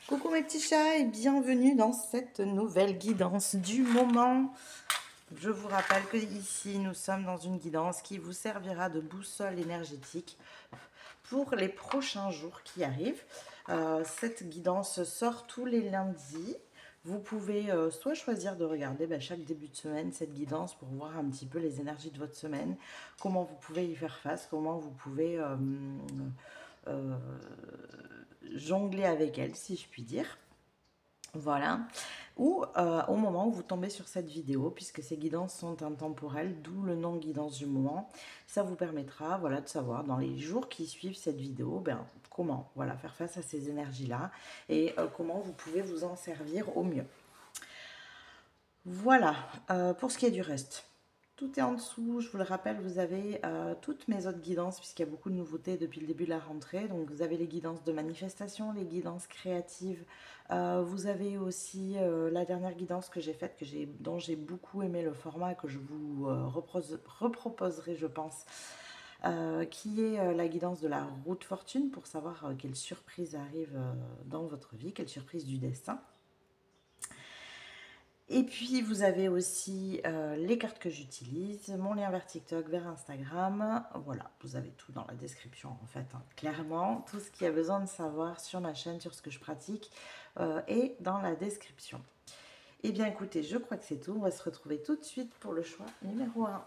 Coucou mes petits chats et bienvenue dans cette nouvelle guidance du moment. Je vous rappelle que ici nous sommes dans une guidance qui vous servira de boussole énergétique pour les prochains jours qui arrivent. Cette guidance sort tous les lundis. Vous pouvez soit choisir de regarder chaque début de semaine cette guidance pour voir un petit peu les énergies de votre semaine, comment vous pouvez y faire face, comment vous pouvez euh, jongler avec elle, si je puis dire. Voilà. Ou au moment où vous tombez sur cette vidéo, puisque ces guidances sont intemporelles, d'où le nom guidance du moment, ça vous permettra voilà, de savoir dans les jours qui suivent cette vidéo, comment voilà, faire face à ces énergies-là et comment vous pouvez vous en servir au mieux. Voilà, pour ce qui est du reste. Tout est en dessous, je vous le rappelle, vous avez toutes mes autres guidances, puisqu'il y a beaucoup de nouveautés depuis le début de la rentrée. Donc vous avez les guidances de manifestation, les guidances créatives. Vous avez aussi la dernière guidance que j'ai faite, dont j'ai beaucoup aimé le format, et que je vous reproposerai, je pense, qui est la guidance de la route fortune, pour savoir quelles surprises arrivent dans votre vie, quelles surprises du destin. Et puis vous avez aussi les cartes que j'utilise, mon lien vers TikTok, vers Instagram. Voilà, vous avez tout dans la description en fait, hein. Clairement, tout ce qu'il y a besoin de savoir sur ma chaîne, sur ce que je pratique, est dans la description. Et bien écoutez, je crois que c'est tout. On va se retrouver tout de suite pour le choix numéro 1.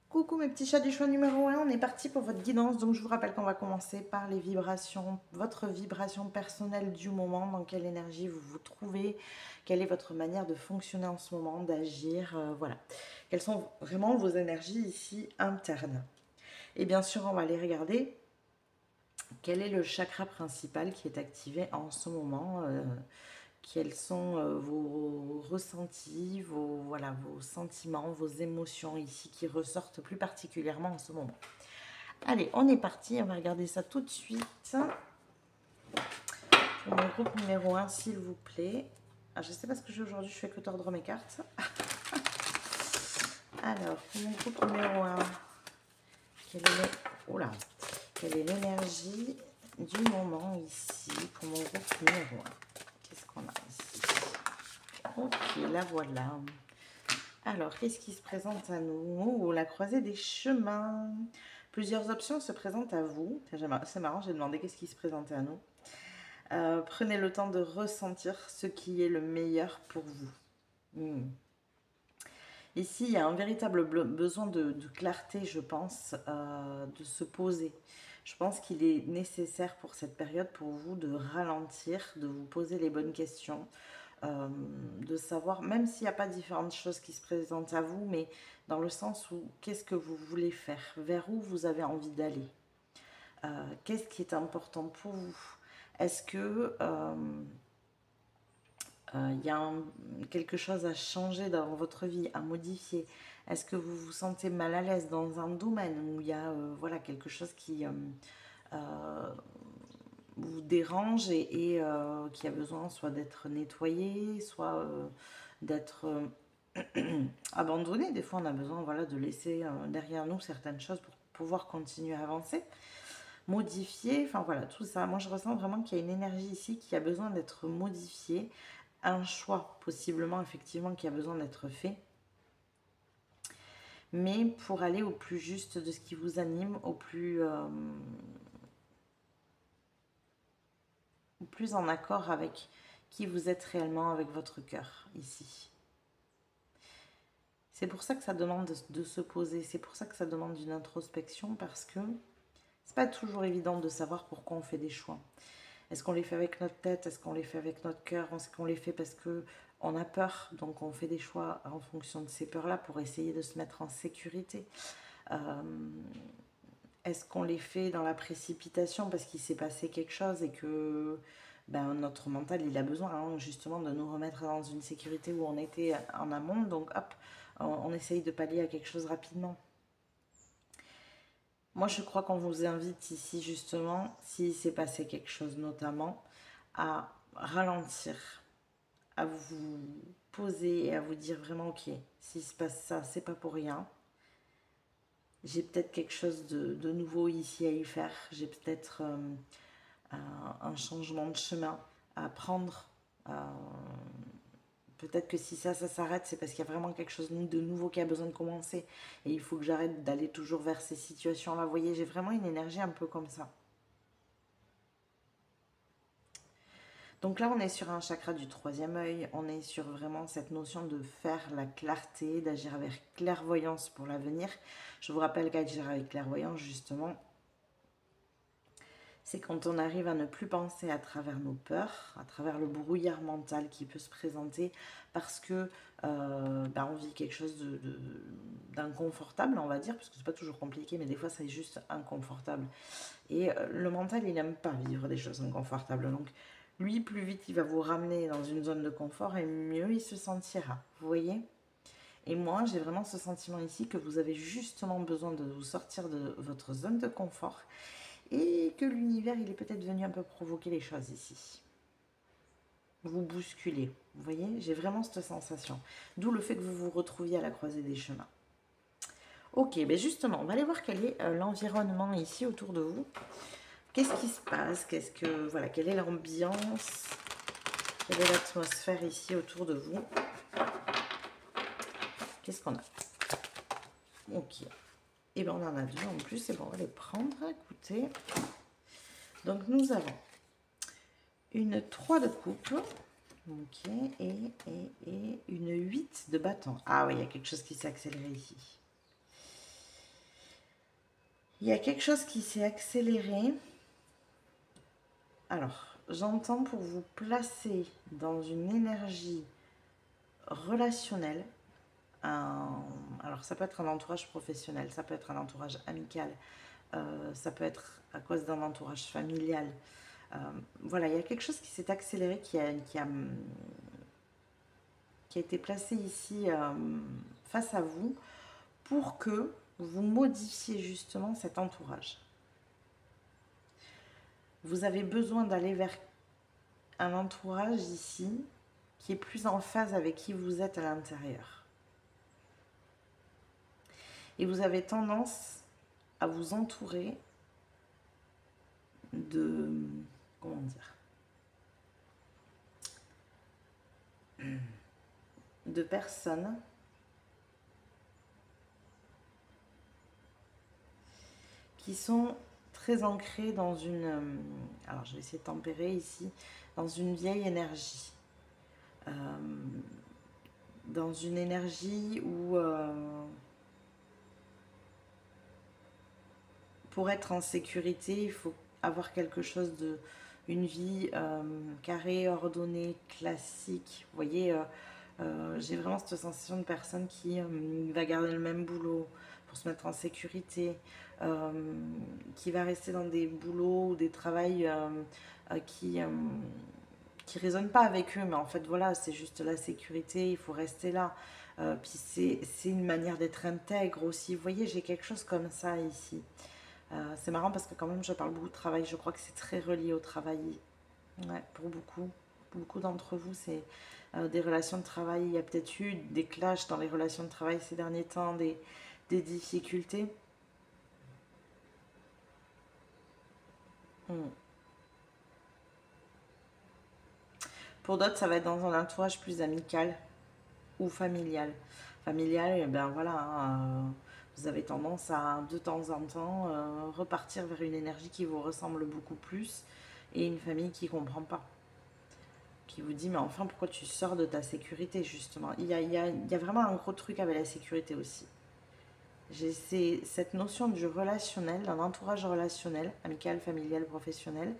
Coucou mes petits chats du choix numéro 1, on est parti pour votre guidance. Donc je vous rappelle qu'on va commencer par les vibrations, votre vibration personnelle du moment, dans quelle énergie vous vous trouvez, quelle est votre manière de fonctionner en ce moment, d'agir, voilà. Quelles sont vraiment vos énergies ici internes. Et bien sûr, on va aller regarder quel est le chakra principal qui est activé en ce moment. Quels sont vos ressentis, vos sentiments, vos émotions ici qui ressortent plus particulièrement en ce moment. Allez, on est parti, on va regarder ça tout de suite. Pour mon groupe numéro 1, s'il vous plaît. Alors, je ne sais pas ce que j'ai aujourd'hui, je fais que tordre mes cartes. Alors, pour mon groupe numéro 1, quelle est l'énergie du moment ici pour mon groupe numéro 1? Qu'est-ce qu'on a ici? Ok, la voilà. Alors, qu'est-ce qui se présente à nous? Oh, la croisée des chemins. Plusieurs options se présentent à vous. C'est marrant, j'ai demandé qu'est-ce qui se présente à nous. Prenez le temps de ressentir ce qui est le meilleur pour vous. Ici, il y a un véritable besoin de clarté, je pense, de se poser. Je pense qu'il est nécessaire pour cette période, pour vous, de ralentir, de vous poser les bonnes questions, de savoir, même s'il n'y a pas différentes choses qui se présentent à vous, mais dans le sens où qu'est-ce que vous voulez faire, vers où vous avez envie d'aller, qu'est-ce qui est important pour vous. Est-ce que y a quelque chose à changer dans votre vie, à modifier? Est-ce que vous vous sentez mal à l'aise dans un domaine où il y a voilà, quelque chose qui vous dérange et qui a besoin soit d'être nettoyé, soit d'être abandonné? Des fois, on a besoin voilà, de laisser derrière nous certaines choses pour pouvoir continuer à avancer, modifier, enfin voilà, tout ça. Moi, je ressens vraiment qu'il y a une énergie ici qui a besoin d'être modifiée, un choix possiblement effectivement qui a besoin d'être fait, mais pour aller au plus juste de ce qui vous anime, au plus en accord avec qui vous êtes réellement, avec votre cœur ici. C'est pour ça que ça demande de se poser, c'est pour ça que ça demande une introspection, parce que c'est pas toujours évident de savoir pourquoi on fait des choix. Est-ce qu'on les fait avec notre tête? Est-ce qu'on les fait avec notre cœur? Est-ce qu'on les fait parce qu'on a peur? Donc on fait des choix en fonction de ces peurs-là pour essayer de se mettre en sécurité. Est-ce qu'on les fait dans la précipitation parce qu'il s'est passé quelque chose et que ben, notre mental, il a besoin hein, justement de nous remettre dans une sécurité où on était en amont. Donc, hop, on essaye de pallier à quelque chose rapidement. Moi, je crois qu'on vous invite ici, justement, s'il s'est passé quelque chose notamment, à ralentir, à vous poser et à vous dire vraiment, ok, s'il se passe ça, c'est pas pour rien. J'ai peut-être quelque chose de nouveau ici à y faire. J'ai peut-être un changement de chemin à prendre. Peut-être que si ça s'arrête, c'est parce qu'il y a vraiment quelque chose de nouveau qui a besoin de commencer. Et il faut que j'arrête d'aller toujours vers ces situations-là. Vous voyez, j'ai vraiment une énergie un peu comme ça. Donc là, on est sur un chakra du troisième œil. On est sur vraiment cette notion de faire la clarté, d'agir avec clairvoyance pour l'avenir. Je vous rappelle qu'agir avec clairvoyance, justement, c'est quand on arrive à ne plus penser à travers nos peurs, à travers le brouillard mental qui peut se présenter parce que on vit quelque chose d'inconfortable, on va dire, parce que c'est pas toujours compliqué, mais des fois c'est juste inconfortable. Et le mental, il n'aime pas vivre des choses inconfortables. Donc lui, plus vite il va vous ramener dans une zone de confort et mieux il se sentira. Vous voyez? Et moi, j'ai vraiment ce sentiment ici que vous avez justement besoin de vous sortir de votre zone de confort et que l'univers, il est peut-être venu un peu provoquer les choses ici. Vous bousculer. Vous voyez, j'ai vraiment cette sensation. D'où le fait que vous vous retrouviez à la croisée des chemins. Ok, ben justement, on va aller voir quel est l'environnement ici autour de vous. Qu'est-ce qui se passe? Voilà, quelle est l'ambiance? Quelle est l'atmosphère ici autour de vous? Qu'est-ce qu'on a? Ok. Et bien, on en a deux en plus. Et bon, on va les prendre. Écoutez. Donc, nous avons une 3 de coupe. Ok. Et une 8 de bâton. Ah oui, il y a quelque chose qui s'est accéléré ici. Il y a quelque chose qui s'est accéléré. Alors, j'entends pour vous placer dans une énergie relationnelle. Alors, ça peut être un entourage professionnel, ça peut être un entourage amical, ça peut être à cause d'un entourage familial. Voilà, il y a quelque chose qui s'est accéléré, qui a été placé ici face à vous pour que vous modifiez justement cet entourage. Vous avez besoin d'aller vers un entourage ici qui est plus en phase avec qui vous êtes à l'intérieur. Et vous avez tendance à vous entourer de... comment dire, de personnes qui sont très ancrées dans une... alors je vais essayer de tempérer ici, dans une vieille énergie. Dans une énergie où pour être en sécurité, il faut avoir quelque chose de... une vie carrée, ordonnée, classique. Vous voyez, j'ai vraiment cette sensation de personne qui va garder le même boulot pour se mettre en sécurité, qui va rester dans des boulots ou des travails qui résonnent pas avec eux, mais en fait voilà, c'est juste la sécurité, il faut rester là. Puis c'est une manière d'être intègre aussi. Vous voyez, j'ai quelque chose comme ça ici. C'est marrant parce que quand même je parle beaucoup de travail, je crois que c'est très relié au travail. Ouais, pour beaucoup d'entre vous, c'est des relations de travail. Il y a peut-être eu des clashs dans les relations de travail ces derniers temps, des difficultés. Hmm. Pour d'autres, ça va être dans un entourage plus amical ou familial. Familial, et ben voilà, hein, vous avez tendance à de temps en temps repartir vers une énergie qui vous ressemble beaucoup plus et une famille qui ne comprend pas. Qui vous dit mais enfin pourquoi tu sors de ta sécurité justement. Il y a vraiment un gros truc avec la sécurité aussi. J'ai cette notion du relationnel, d'un entourage relationnel, amical, familial, professionnel,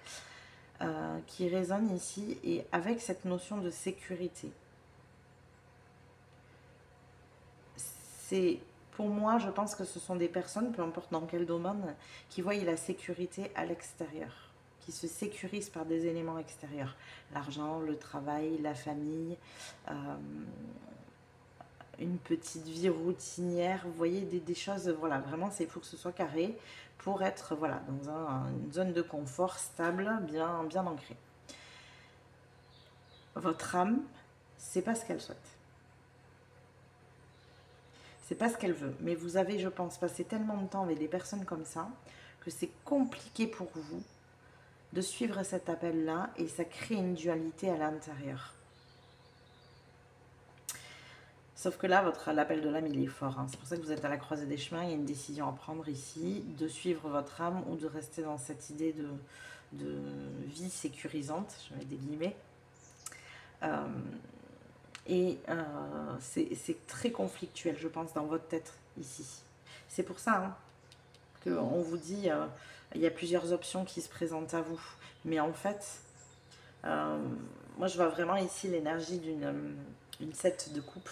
qui résonne ici et avec cette notion de sécurité. C'est pour moi, je pense que ce sont des personnes, peu importe dans quel domaine, qui voient la sécurité à l'extérieur, qui se sécurise par des éléments extérieurs. L'argent, le travail, la famille, une petite vie routinière. Vous voyez, des choses, voilà, vraiment, il faut que ce soit carré pour être, voilà, dans une zone de confort stable, bien ancrée. Votre âme, c'est pas ce qu'elle souhaite. C'est pas ce qu'elle veut. Mais vous avez, je pense, passé tellement de temps avec des personnes comme ça que c'est compliqué pour vous de suivre cet appel-là et ça crée une dualité à l'intérieur. Sauf que là, l'appel de l'âme, il est fort. Hein. C'est pour ça que vous êtes à la croisée des chemins. Il y a une décision à prendre ici, de suivre votre âme ou de rester dans cette idée de vie sécurisante, je mets des guillemets. C'est très conflictuel, je pense, dans votre tête, ici. C'est pour ça hein, qu'on vous dit, il y a plusieurs options qui se présentent à vous. Mais en fait, moi, je vois vraiment ici l'énergie d'une 7 de coupe.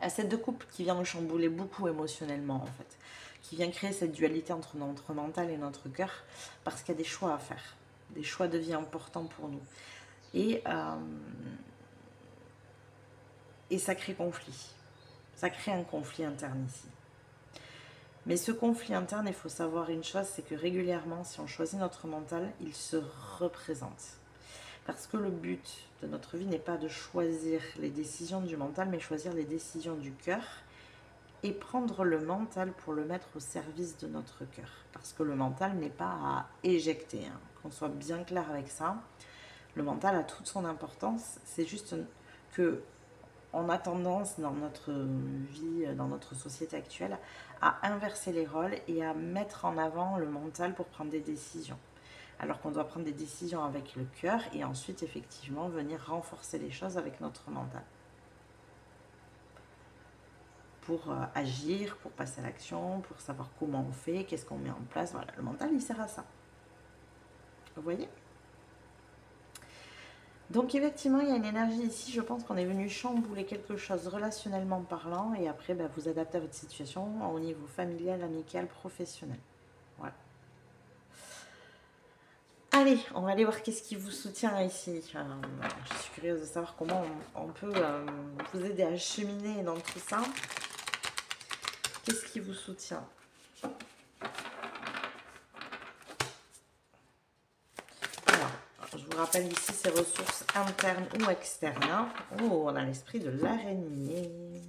Un 7 de coupe qui vient nous chambouler beaucoup émotionnellement, en fait. Qui vient créer cette dualité entre notre mental et notre cœur, parce qu'il y a des choix à faire. Des choix de vie importants pour nous. Et ça crée conflit. Ça crée un conflit interne ici. Mais ce conflit interne, il faut savoir une chose, c'est que régulièrement, si on choisit notre mental, il se représente. Parce que le but de notre vie n'est pas de choisir les décisions du mental, mais choisir les décisions du cœur et prendre le mental pour le mettre au service de notre cœur. Parce que le mental n'est pas à éjecter, hein, qu'on soit bien clair avec ça. Le mental a toute son importance, c'est juste que on a tendance dans notre vie, dans notre société actuelle, à inverser les rôles et à mettre en avant le mental pour prendre des décisions. Alors qu'on doit prendre des décisions avec le cœur et ensuite effectivement venir renforcer les choses avec notre mental. Pour agir, pour passer à l'action, pour savoir comment on fait, qu'est-ce qu'on met en place. Voilà, le mental il sert à ça. Vous voyez ? Donc effectivement, il y a une énergie ici, je pense qu'on est venu chambouler quelque chose relationnellement parlant et après vous adaptez à votre situation au niveau familial, amical, professionnel. Voilà. Allez, on va aller voir qu'est-ce qui vous soutient ici. Je suis curieuse de savoir comment on peut vous aider à cheminer dans tout ça. Qu'est-ce qui vous soutient ? Je vous rappelle ici ces ressources internes ou externes. Oh, on a l'esprit de l'araignée.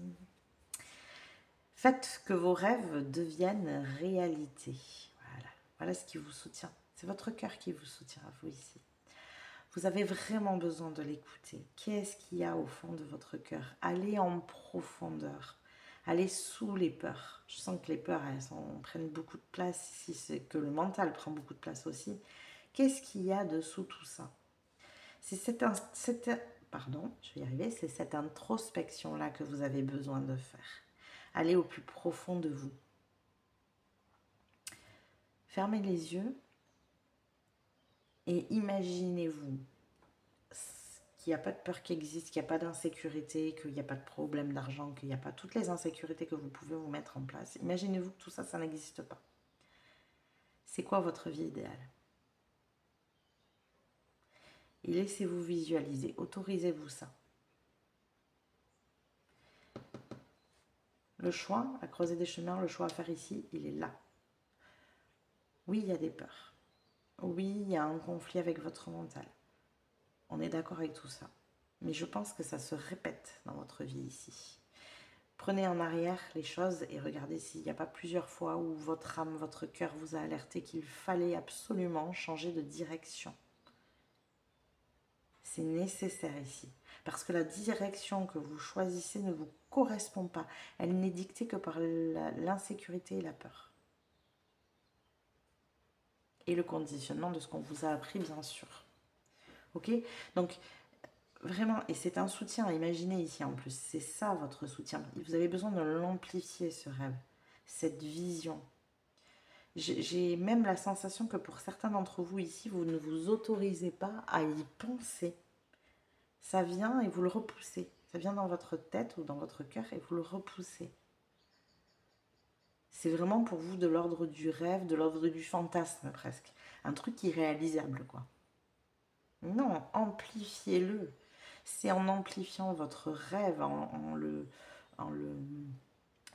Faites que vos rêves deviennent réalité. Voilà ce qui vous soutient. C'est votre cœur qui vous soutient à vous ici. Vous avez vraiment besoin de l'écouter. Qu'est-ce qu'il y a au fond de votre cœur? Allez en profondeur. Allez sous les peurs. Je sens que les peurs, prennent beaucoup de place ici. C'est que le mental prend beaucoup de place aussi. Qu'est-ce qu'il y a dessous tout ça? C'est cette introspection-là que vous avez besoin de faire. Allez au plus profond de vous. Fermez les yeux et imaginez-vous qu'il n'y a pas de peur qui existe, qu'il n'y a pas d'insécurité, qu'il n'y a pas de problème d'argent, qu'il n'y a pas toutes les insécurités que vous pouvez vous mettre en place. Imaginez-vous que tout ça, ça n'existe pas. C'est quoi votre vie idéale? Et laissez-vous visualiser, autorisez-vous ça. Le choix à creuser des chemins, le choix à faire ici, il est là. Oui, il y a des peurs. Oui, il y a un conflit avec votre mental. On est d'accord avec tout ça. Mais je pense que ça se répète dans votre vie ici. Prenez en arrière les choses et regardez s'il n'y a pas plusieurs fois où votre âme, votre cœur vous a alerté qu'il fallait absolument changer de direction. C'est nécessaire ici. Parce que la direction que vous choisissez ne vous correspond pas. Elle n'est dictée que par l'insécurité et la peur. Et le conditionnement de ce qu'on vous a appris, bien sûr. Ok? Donc, vraiment, et c'est un soutien, imaginez ici en plus, c'est ça votre soutien. Vous avez besoin de l'amplifier, ce rêve, cette vision. J'ai même la sensation que pour certains d'entre vous ici, vous ne vous autorisez pas à y penser. Ça vient et vous le repoussez. Ça vient dans votre tête ou dans votre cœur et vous le repoussez. C'est vraiment pour vous de l'ordre du rêve, de l'ordre du fantasme presque. un truc irréalisable, quoi. Non, amplifiez-le. C'est en amplifiant votre rêve, en le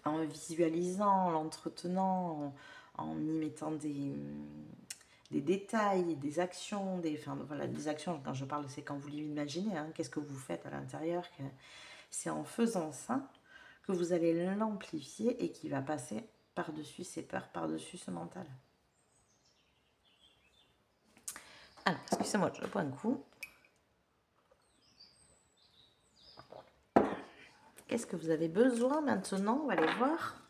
en visualisant, en l'entretenant, en y mettant des détails, des actions, enfin, voilà, des actions, quand je parle, c'est quand vous l'imaginez, hein, qu'est-ce que vous faites à l'intérieur, c'est en faisant ça que vous allez l'amplifier et qui va passer par-dessus ces peurs, par-dessus ce mental. Alors, excusez-moi, je bois un coup. Qu'est-ce que vous avez besoin maintenant? On va aller voir.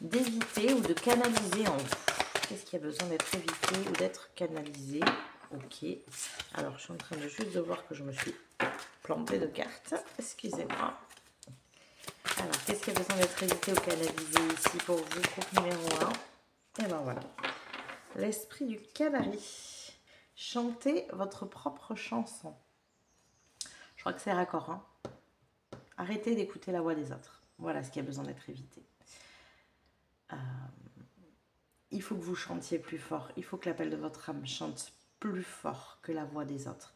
D'éviter ou de canaliser en vous. Qu'est-ce qui a besoin d'être évité ou d'être canalisé? Ok. Alors, je suis en train de juste de voir que je me suis plantée de cartes. Excusez-moi. Alors, qu'est-ce qui a besoin d'être évité ou canalisé ici pour vous, groupe numéro 1? Et ben voilà. L'esprit du canari. Chantez votre propre chanson. Je crois que c'est raccord. Hein. Arrêtez d'écouter la voix des autres. Voilà ce qui a besoin d'être évité. Il faut que vous chantiez plus fort. Il faut que l'appel de votre âme chante plus fort que la voix des autres.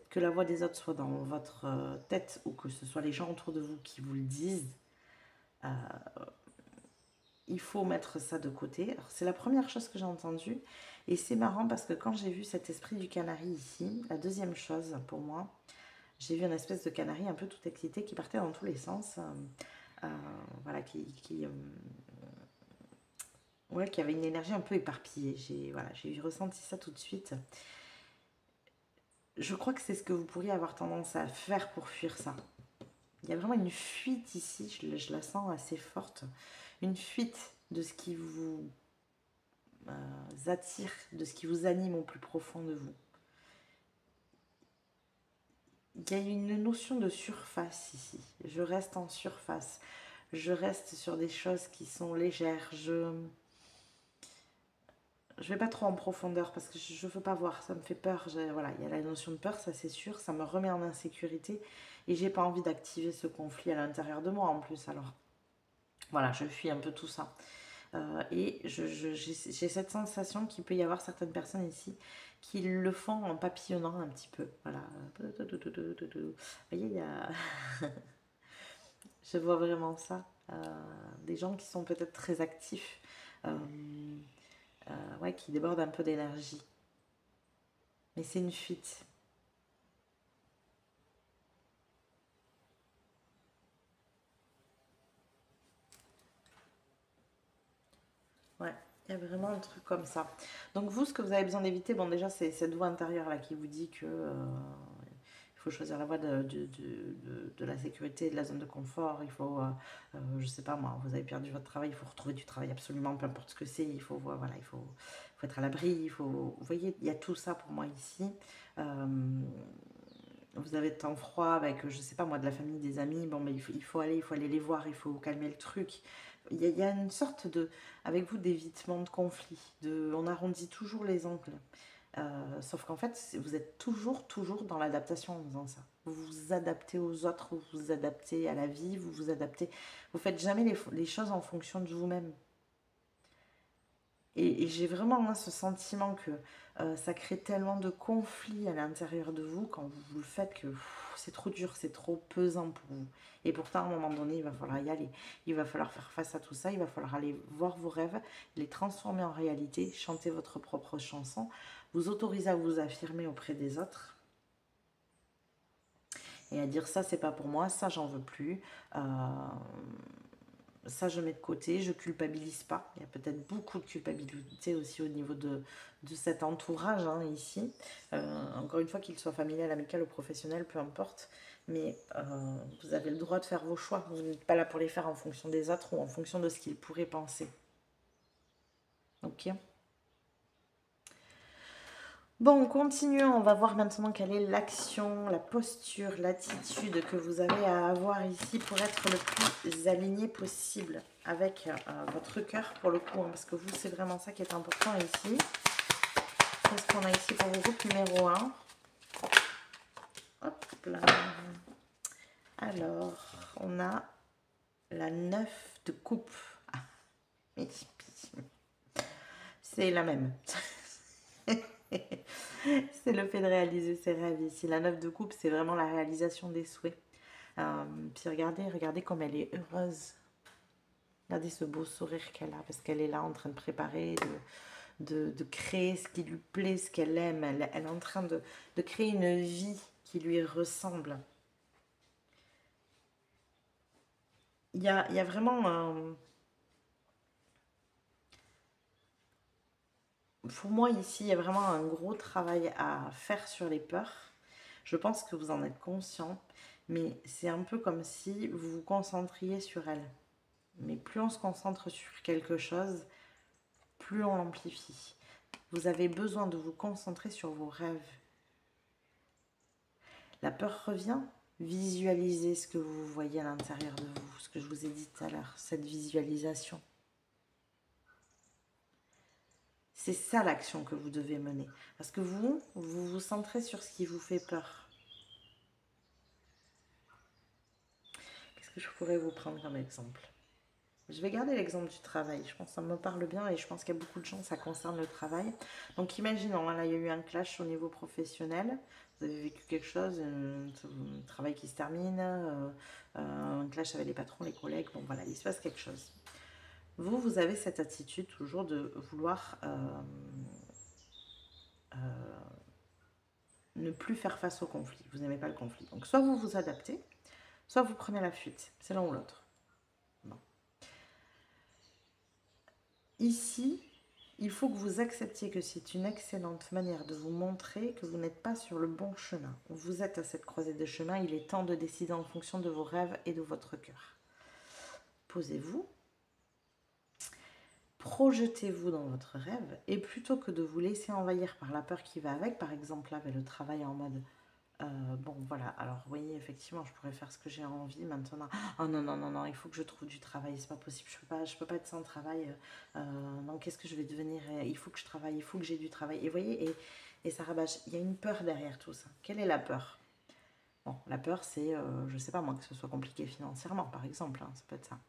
Que la voix des autres soit dans votre tête ou que ce soit les gens autour de vous qui vous le disent. Il faut mettre ça de côté. C'est la première chose que j'ai entendue. Et c'est marrant parce que quand j'ai vu cet esprit du canari ici, la deuxième chose pour moi, j'ai vu une espèce de canari un peu tout excité qui partait dans tous les sens. Voilà, ouais, qui avait une énergie un peu éparpillée. J'ai ressenti ça tout de suite. Je crois que c'est ce que vous pourriez avoir tendance à faire pour fuir ça. Il y a vraiment une fuite ici, je la sens assez forte. Une fuite de ce qui vous attire, de ce qui vous anime au plus profond de vous. Il y a une notion de surface ici. Je reste en surface. Je reste sur des choses qui sont légères. Je vais pas trop en profondeur parce que je veux pas voir, ça me fait peur. Voilà, il y a la notion de peur, ça c'est sûr, ça me remet en insécurité et j'ai pas envie d'activer ce conflit à l'intérieur de moi en plus. Alors voilà, je fuis un peu tout ça. Et j'ai cette sensation qu'il peut y avoir certaines personnes ici qui le font en papillonnant un petit peu. Voilà. Vous voyez, il y a... je vois vraiment ça. Des gens qui sont peut-être très actifs. Ouais, qui déborde un peu d'énergie. Mais c'est une fuite. Ouais, il y a vraiment un truc comme ça. Donc vous, ce que vous avez besoin d'éviter, bon déjà, c'est cette voix intérieure là qui vous dit que il faut choisir la voie de la sécurité, de la zone de confort. Il faut, je sais pas moi, vous avez perdu votre travail, il faut retrouver du travail absolument, peu importe ce que c'est. Il faut, voilà, il faut être à l'abri. Vous voyez, il y a tout ça pour moi ici. Vous avez de temps froid avec, je sais pas moi, de la famille, des amis. Bon, mais il faut aller les voir, il faut calmer le truc. Il y a une sorte de, avec vous, d'évitement de conflit. On arrondit toujours les angles. Sauf qu'en fait, vous êtes toujours dans l'adaptation en faisant ça. Vous vous adaptez aux autres, vous vous adaptez à la vie, vous vous adaptez. Vous faites jamais les choses en fonction de vous-même. Et j'ai vraiment ce sentiment que ça crée tellement de conflits à l'intérieur de vous quand vous le faites que c'est trop dur, c'est trop pesant pour vous. Et pourtant, à un moment donné, il va falloir y aller. Il va falloir faire face à tout ça, il va falloir aller voir vos rêves, les transformer en réalité, chanter votre propre chanson, vous autoriser à vous affirmer auprès des autres. Et à dire ça, c'est pas pour moi, ça, j'en veux plus. Ça, je mets de côté, je culpabilise pas. Il y a peut-être beaucoup de culpabilité aussi au niveau de cet entourage hein, ici. Encore une fois, qu'il soit familial, amical ou professionnel, peu importe. Mais vous avez le droit de faire vos choix. Vous n'êtes pas là pour les faire en fonction des autres ou en fonction de ce qu'ils pourraient penser. Ok ? Bon, continuons. On va voir maintenant quelle est l'action, la posture, l'attitude que vous avez à avoir ici pour être le plus aligné possible avec votre cœur pour le coup. Hein, parce que vous, c'est vraiment ça qui est important ici. Qu'est-ce qu'on a ici pour vous, groupe numéro 1? Hop là. Alors, on a la 9 de coupe. Ah, c'est la même. C'est le fait de réaliser ses rêves ici. La 9 de coupe, c'est vraiment la réalisation des souhaits. Puis regardez comme elle est heureuse. Regardez ce beau sourire qu'elle a, parce qu'elle est là en train de préparer, de créer ce qui lui plaît, ce qu'elle aime. Elle est en train de créer une vie qui lui ressemble. Il y a vraiment un... Pour moi, ici, il y a vraiment un gros travail à faire sur les peurs. Je pense que vous en êtes conscient, mais c'est un peu comme si vous vous concentriez sur elles. Mais plus on se concentre sur quelque chose, plus on l'amplifie. Vous avez besoin de vous concentrer sur vos rêves. La peur revient. Visualisez ce que vous voyez à l'intérieur de vous, ce que je vous ai dit tout à l'heure, cette visualisation. C'est ça l'action que vous devez mener. Parce que vous vous centrez sur ce qui vous fait peur. Qu'est-ce que je pourrais vous prendre comme exemple? Je vais garder l'exemple du travail. Je pense que ça me parle bien et je pense qu'il y a beaucoup de gens, ça concerne le travail. Donc imaginons, là il y a eu un clash au niveau professionnel. Vous avez vécu quelque chose, un travail qui se termine, un clash avec les patrons, les collègues. Bon voilà, il se passe quelque chose. Vous avez cette attitude toujours de vouloir ne plus faire face au conflit. Vous n'aimez pas le conflit. Donc soit vous vous adaptez, soit vous prenez la fuite. C'est l'un ou l'autre. Bon. Ici, il faut que vous acceptiez que c'est une excellente manière de vous montrer que vous n'êtes pas sur le bon chemin. Vous êtes à cette croisée de chemin, il est temps de décider en fonction de vos rêves et de votre cœur. Posez-vous, projetez-vous dans votre rêve et plutôt que de vous laisser envahir par la peur qui va avec, par exemple là avec le travail en mode bon voilà, alors oui effectivement je pourrais faire ce que j'ai envie maintenant. Oh non non non non, il faut que je trouve du travail, c'est pas possible, je peux pas être sans travail. Non, qu'est-ce que je vais devenir? Il faut que je travaille, il faut que j'ai du travail. Et vous voyez, et ça rabâche. Il y a une peur derrière tout ça. Quelle est la peur? Bon, la peur c'est, je sais pas moi, que ce soit compliqué financièrement par exemple, hein, ça peut être ça.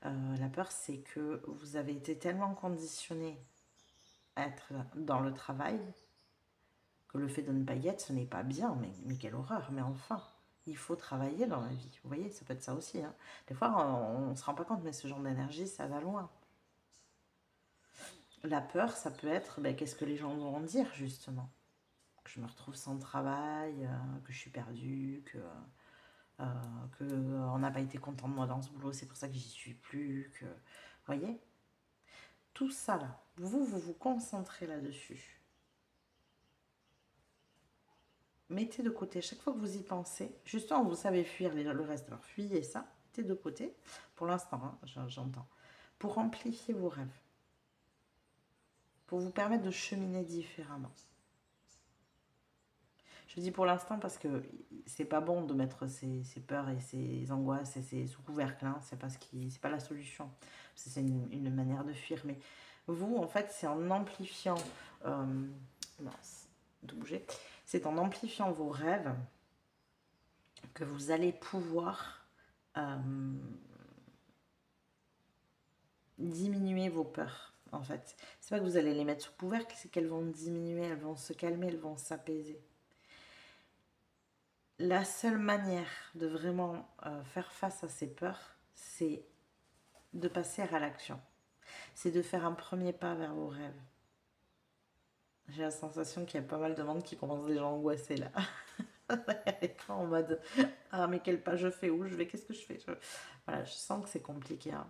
La peur c'est que vous avez été tellement conditionné à être dans le travail que le fait de ne pas y être, ce n'est pas bien, mais quelle horreur, mais enfin, il faut travailler dans la vie. Vous voyez, ça peut être ça aussi. Hein. Des fois, on ne se rend pas compte, mais ce genre d'énergie, ça va loin. La peur, ça peut être, ben, qu'est-ce que les gens vont dire, justement? Que je me retrouve sans travail, que je suis perdue, on n'a pas été content de moi dans ce boulot, c'est pour ça que j'y suis plus, que... Vous voyez? Tout ça, là, vous concentrez là-dessus. Mettez de côté, chaque fois que vous y pensez, justement, vous savez fuir le reste, alors fuyez ça, mettez de côté, pour l'instant, hein, j'entends, pour amplifier vos rêves, pour vous permettre de cheminer différemment. Je dis pour l'instant parce que c'est pas bon de mettre ses peurs et ses angoisses et ses sous-couvercles, hein, c'est pas la solution, c'est une manière de fuir, mais vous, en fait, c'est en amplifiant, mince, de bouger, c'est en amplifiant vos rêves que vous allez pouvoir diminuer vos peurs, en fait. C'est pas que vous allez les mettre sous couvercle, c'est qu'elles vont diminuer, elles vont se calmer, elles vont s'apaiser. La seule manière de vraiment faire face à ces peurs, c'est de passer à l'action. C'est de faire un premier pas vers vos rêves. J'ai la sensation qu'il y a pas mal de monde qui commence déjà à angoisser là. En mode ah mais quel pas je fais, où je vais, qu'est-ce que je fais, voilà, je sens que c'est compliqué, hein.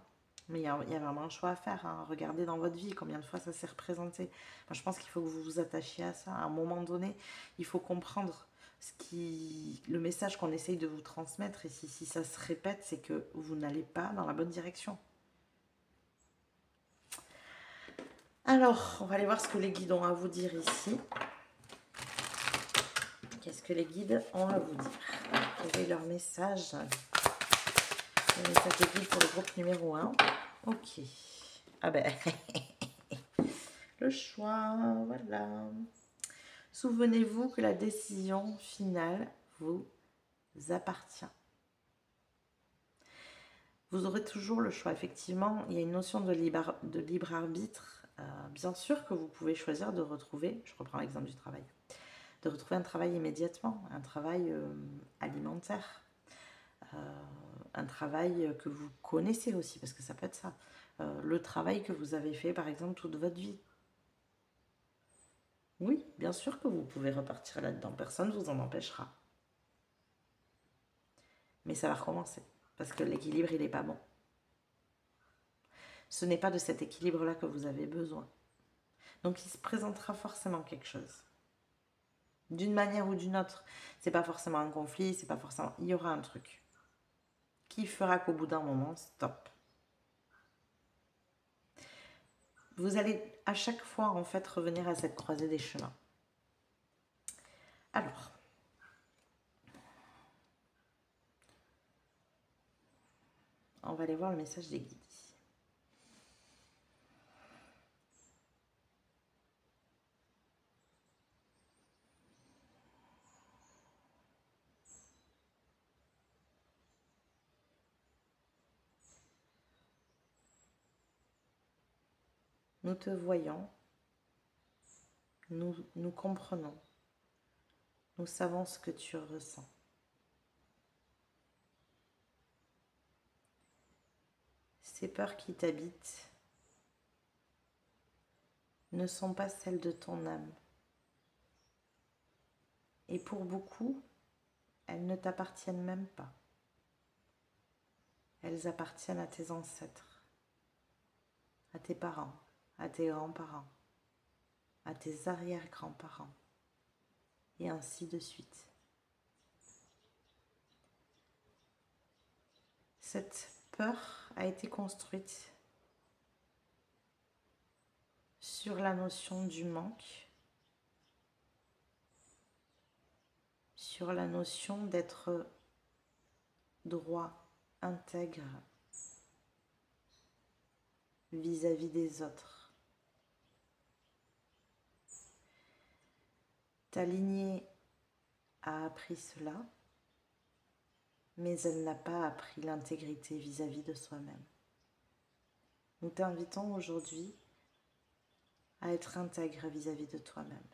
Mais il y a vraiment un choix à faire, hein. Regardez dans votre vie combien de fois ça s'est représenté. Moi, je pense qu'il faut que vous vous attachiez à ça à un moment donné. Il faut comprendre le message qu'on essaye de vous transmettre, et si ça se répète, c'est que vous n'allez pas dans la bonne direction. Alors on va aller voir ce que les guides ont à vous dire ici. Qu'est-ce que les guides ont à vous dire? Quel est leur message? Le message des guides pour le groupe numéro 1. Ok. Ah ben, le choix, voilà. Souvenez-vous que la décision finale vous appartient. Vous aurez toujours le choix. Effectivement, il y a une notion de libre arbitre Bien sûr que vous pouvez choisir de retrouver, je reprends l'exemple du travail, de retrouver un travail immédiatement, un travail alimentaire, un travail que vous connaissez aussi, parce que ça peut être ça, le travail que vous avez fait par exemple toute votre vie. Oui, bien sûr que vous pouvez repartir là-dedans, personne ne vous en empêchera. Mais ça va recommencer, parce que l'équilibre, il n'est pas bon. Ce n'est pas de cet équilibre-là que vous avez besoin. Donc il se présentera forcément quelque chose. D'une manière ou d'une autre. C'est pas forcément un conflit, c'est pas forcément... Il y aura un truc qui fera qu'au bout d'un moment, stop. Vous allez à chaque fois, en fait, revenir à cette croisée des chemins. Alors, on va aller voir le message des guides. Nous te voyons, nous comprenons, nous savons ce que tu ressens. Ces peurs qui t'habitent ne sont pas celles de ton âme. Et pour beaucoup, elles ne t'appartiennent même pas. Elles appartiennent à tes ancêtres, à tes parents, à tes grands-parents, à tes arrière-grands-parents, et ainsi de suite. Cette peur a été construite sur la notion du manque, sur la notion d'être droit, intègre vis-à-vis des autres. Ta lignée a appris cela, mais elle n'a pas appris l'intégrité vis-à-vis de soi-même. Nous t'invitons aujourd'hui à être intègre vis-à-vis de toi-même.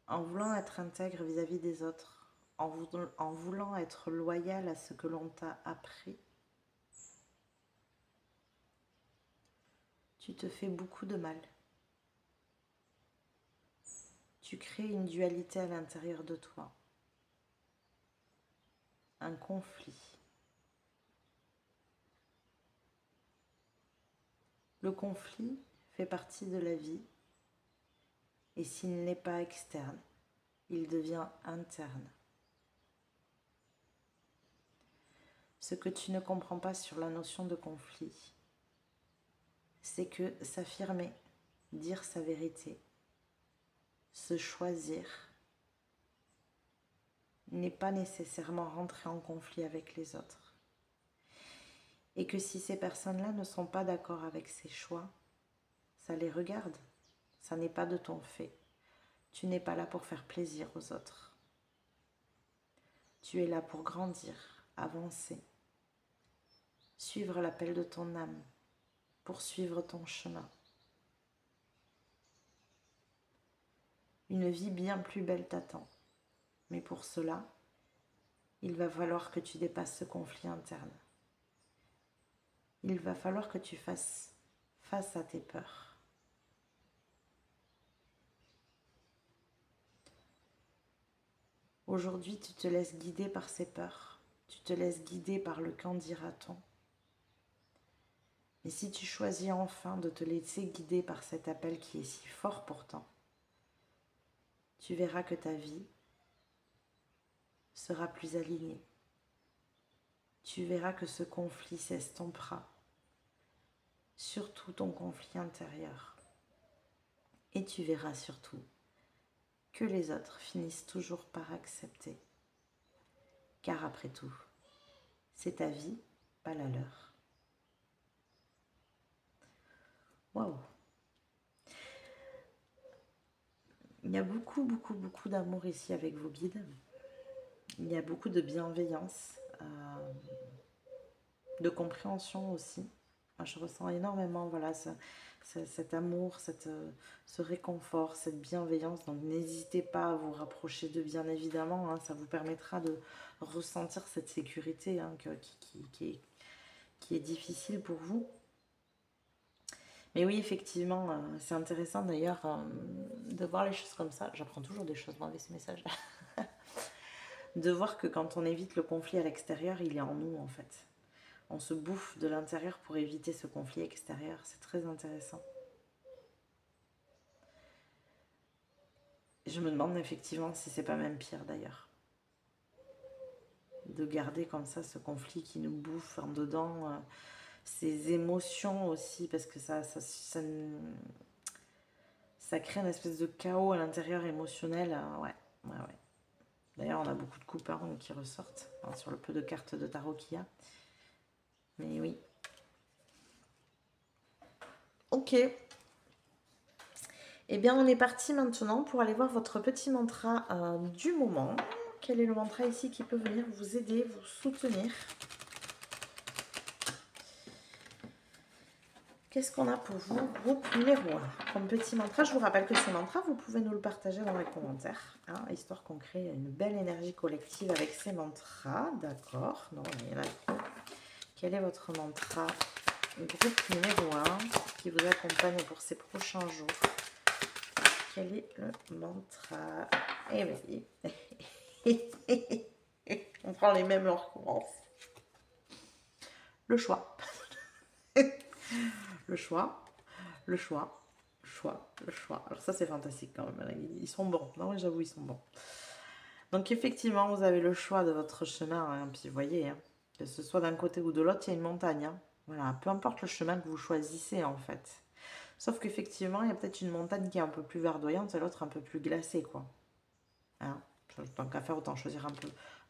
En voulant être intègre vis-à-vis des autres, en voulant être loyal à ce que l'on t'a appris, tu te fais beaucoup de mal. Tu crées une dualité à l'intérieur de toi, un conflit. Le conflit fait partie de la vie et s'il n'est pas externe, il devient interne. Ce que tu ne comprends pas sur la notion de conflit, c'est que s'affirmer, dire sa vérité, se choisir, n'est pas nécessairement rentrer en conflit avec les autres. Et que si ces personnes-là ne sont pas d'accord avec ces choix, ça les regarde, ça n'est pas de ton fait. Tu n'es pas là pour faire plaisir aux autres. Tu es là pour grandir, avancer, suivre l'appel de ton âme, poursuivre ton chemin. Une vie bien plus belle t'attend. Mais pour cela, il va falloir que tu dépasses ce conflit interne. Il va falloir que tu fasses face à tes peurs. Aujourd'hui, tu te laisses guider par ces peurs. Tu te laisses guider par le qu'en dira-t-on. Mais si tu choisis enfin de te laisser guider par cet appel qui est si fort pourtant, tu verras que ta vie sera plus alignée. Tu verras que ce conflit s'estompera, surtout ton conflit intérieur. Et tu verras surtout que les autres finissent toujours par accepter. Car après tout, c'est ta vie, pas la leur. Waouh! Il y a beaucoup, beaucoup, beaucoup d'amour ici avec vos guides. Il y a beaucoup de bienveillance. de compréhension aussi. Moi, je ressens énormément, voilà, cet amour, ce réconfort, cette bienveillance. Donc, n'hésitez pas à vous rapprocher d'eux, bien évidemment. Hein, ça vous permettra de ressentir cette sécurité hein, qui est difficile pour vous. Mais oui, effectivement, c'est intéressant d'ailleurs de voir les choses comme ça. J'apprends toujours des choses dans ce message. De voir que quand on évite le conflit à l'extérieur, il est en nous en fait. On se bouffe de l'intérieur pour éviter ce conflit extérieur. C'est très intéressant. Je me demande effectivement si c'est pas même pire d'ailleurs. De garder comme ça ce conflit qui nous bouffe en dedans. Ces émotions aussi, parce que ça crée une espèce de chaos à l'intérieur émotionnel. Ouais, ouais, ouais. D'ailleurs, on a beaucoup de coupes hein, qui ressortent hein, sur le peu de cartes de tarot qu'il y a. Mais oui. Ok. Eh bien, on est parti maintenant pour aller voir votre petit mantra du moment. Quel est le mantra ici qui peut venir vous aider, vous soutenir? Qu'est-ce qu'on a pour vous, groupe numéro 1 comme petit mantra? Je vous rappelle que ce mantra, vous pouvez nous le partager dans les commentaires, hein, histoire qu'on crée une belle énergie collective avec ces mantras. D'accord? Non, il y en a trop. Quel est votre mantra, groupe numéro 1, qui vous accompagne pour ces prochains jours? Quel est le mantra? Eh oui. On prend les mêmes, on recommence. Le choix. Le choix. Le choix. Le choix. Le choix. Alors ça, c'est fantastique quand même. Ils sont bons. Non, j'avoue, ils sont bons. Donc effectivement, vous avez le choix de votre chemin. Hein, puis vous voyez, hein, que ce soit d'un côté ou de l'autre, il y a une montagne. Hein. Voilà, peu importe le chemin que vous choisissez en fait. Sauf qu'effectivement, il y a peut-être une montagne qui est un peu plus verdoyante et l'autre un peu plus glacée, quoi. Hein, tant qu'à faire, autant choisir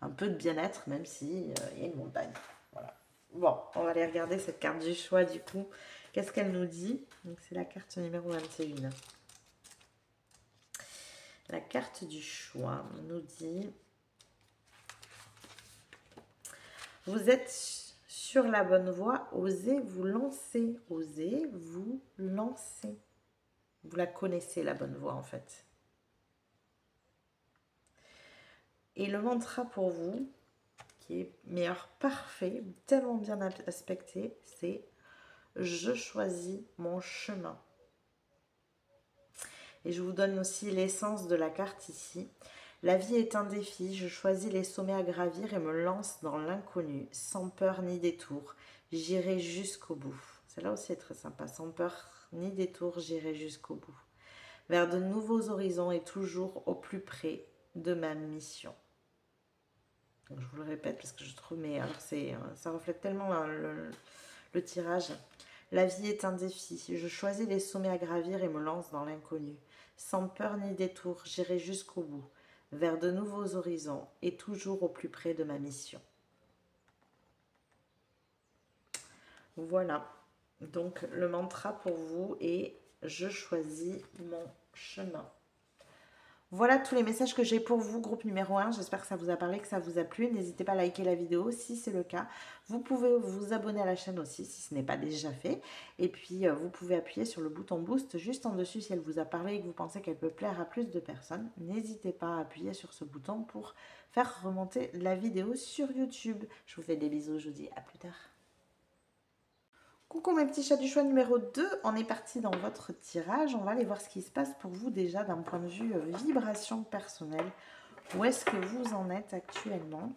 un peu de bien-être, même si il y a une montagne. Voilà. Bon, on va aller regarder cette carte du choix, du coup. Qu'est-ce qu'elle nous dit? Donc, c'est la carte numéro 21. La carte du choix nous dit... Vous êtes sur la bonne voie, osez vous lancer. Osez vous lancer. Vous la connaissez, la bonne voie, en fait. Et le mantra pour vous, qui est meilleur parfait, tellement bien aspecté, c'est « Je choisis mon chemin ». Et je vous donne aussi l'essence de la carte ici. La vie est un défi, je choisis les sommets à gravir et me lance dans l'inconnu, sans peur ni détour. J'irai jusqu'au bout. Celle-là aussi est très sympa. Sans peur ni détour, j'irai jusqu'au bout. Vers de nouveaux horizons et toujours au plus près de ma mission. Donc, je vous le répète parce que je trouve, mais alors ça reflète tellement le tirage. La vie est un défi. Je choisis les sommets à gravir et me lance dans l'inconnu. Sans peur ni détour, j'irai jusqu'au bout, vers de nouveaux horizons et toujours au plus près de ma mission. Voilà. Donc, le mantra pour vous est « Je choisis mon chemin ». Voilà tous les messages que j'ai pour vous, groupe numéro 1. J'espère que ça vous a parlé, que ça vous a plu. N'hésitez pas à liker la vidéo si c'est le cas. Vous pouvez vous abonner à la chaîne aussi si ce n'est pas déjà fait. Et puis, vous pouvez appuyer sur le bouton boost juste en dessus si elle vous a parlé et que vous pensez qu'elle peut plaire à plus de personnes. N'hésitez pas à appuyer sur ce bouton pour faire remonter la vidéo sur YouTube. Je vous fais des bisous, je vous dis à plus tard. Coucou mes petits chats du choix numéro 2, on est parti dans votre tirage. On va aller voir ce qui se passe pour vous déjà d'un point de vue vibration personnelle. Où est-ce que vous en êtes actuellement?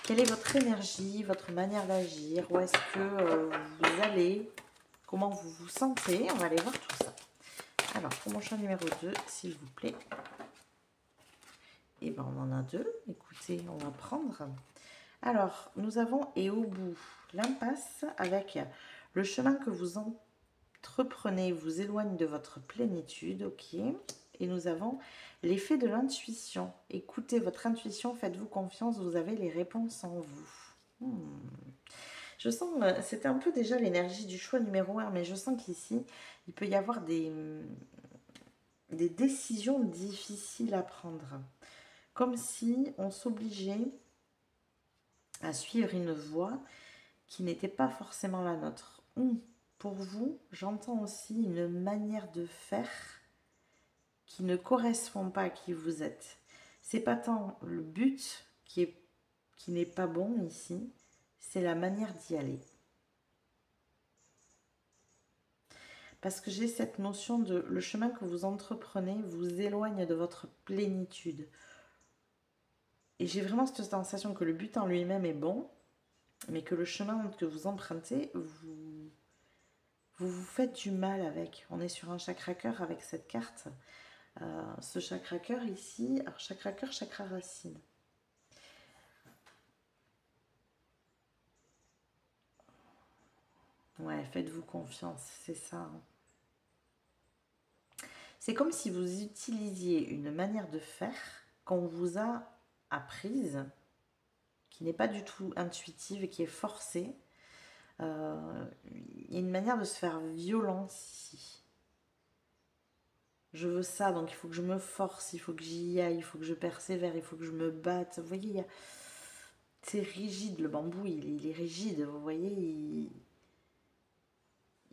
Quelle est votre énergie, votre manière d'agir? Où est-ce que vous allez? Comment vous vous sentez? On va aller voir tout ça. Alors, pour mon chat numéro 2, s'il vous plaît. Eh bien, on en a deux. Écoutez, on va prendre... Alors, nous avons et au bout l'impasse avec le chemin que vous entreprenez vous éloigne de votre plénitude, ok. Et nous avons l'effet de l'intuition. Écoutez votre intuition, faites-vous confiance, vous avez les réponses en vous. Je sens, c'était un peu déjà l'énergie du choix numéro 1, mais je sens qu'ici, il peut y avoir des décisions difficiles à prendre. Comme si on s'obligeait à suivre une voie qui n'était pas forcément la nôtre. Ou pour vous, j'entends aussi une manière de faire qui ne correspond pas à qui vous êtes. C'est pas tant le but qui n'est pas bon ici, c'est la manière d'y aller. Parce que j'ai cette notion de le chemin que vous entreprenez vous éloigne de votre plénitude. Et j'ai vraiment cette sensation que le but en lui-même est bon, mais que le chemin que vous empruntez, vous faites du mal avec. On est sur un chakra cœur avec cette carte. Ce chakra cœur ici, alors chakra cœur, chakra racine. Ouais, faites-vous confiance, c'est ça. Hein. C'est comme si vous utilisiez une manière de faire qu'on vous a apprise, qui n'est pas du tout intuitive et qui est forcée. Il y a une manière de se faire violence ici. Je veux ça, donc il faut que je me force, il faut que j'y aille, il faut que je persévère, il faut que je me batte. Vous voyez, c'est rigide, le bambou, il est rigide, vous voyez,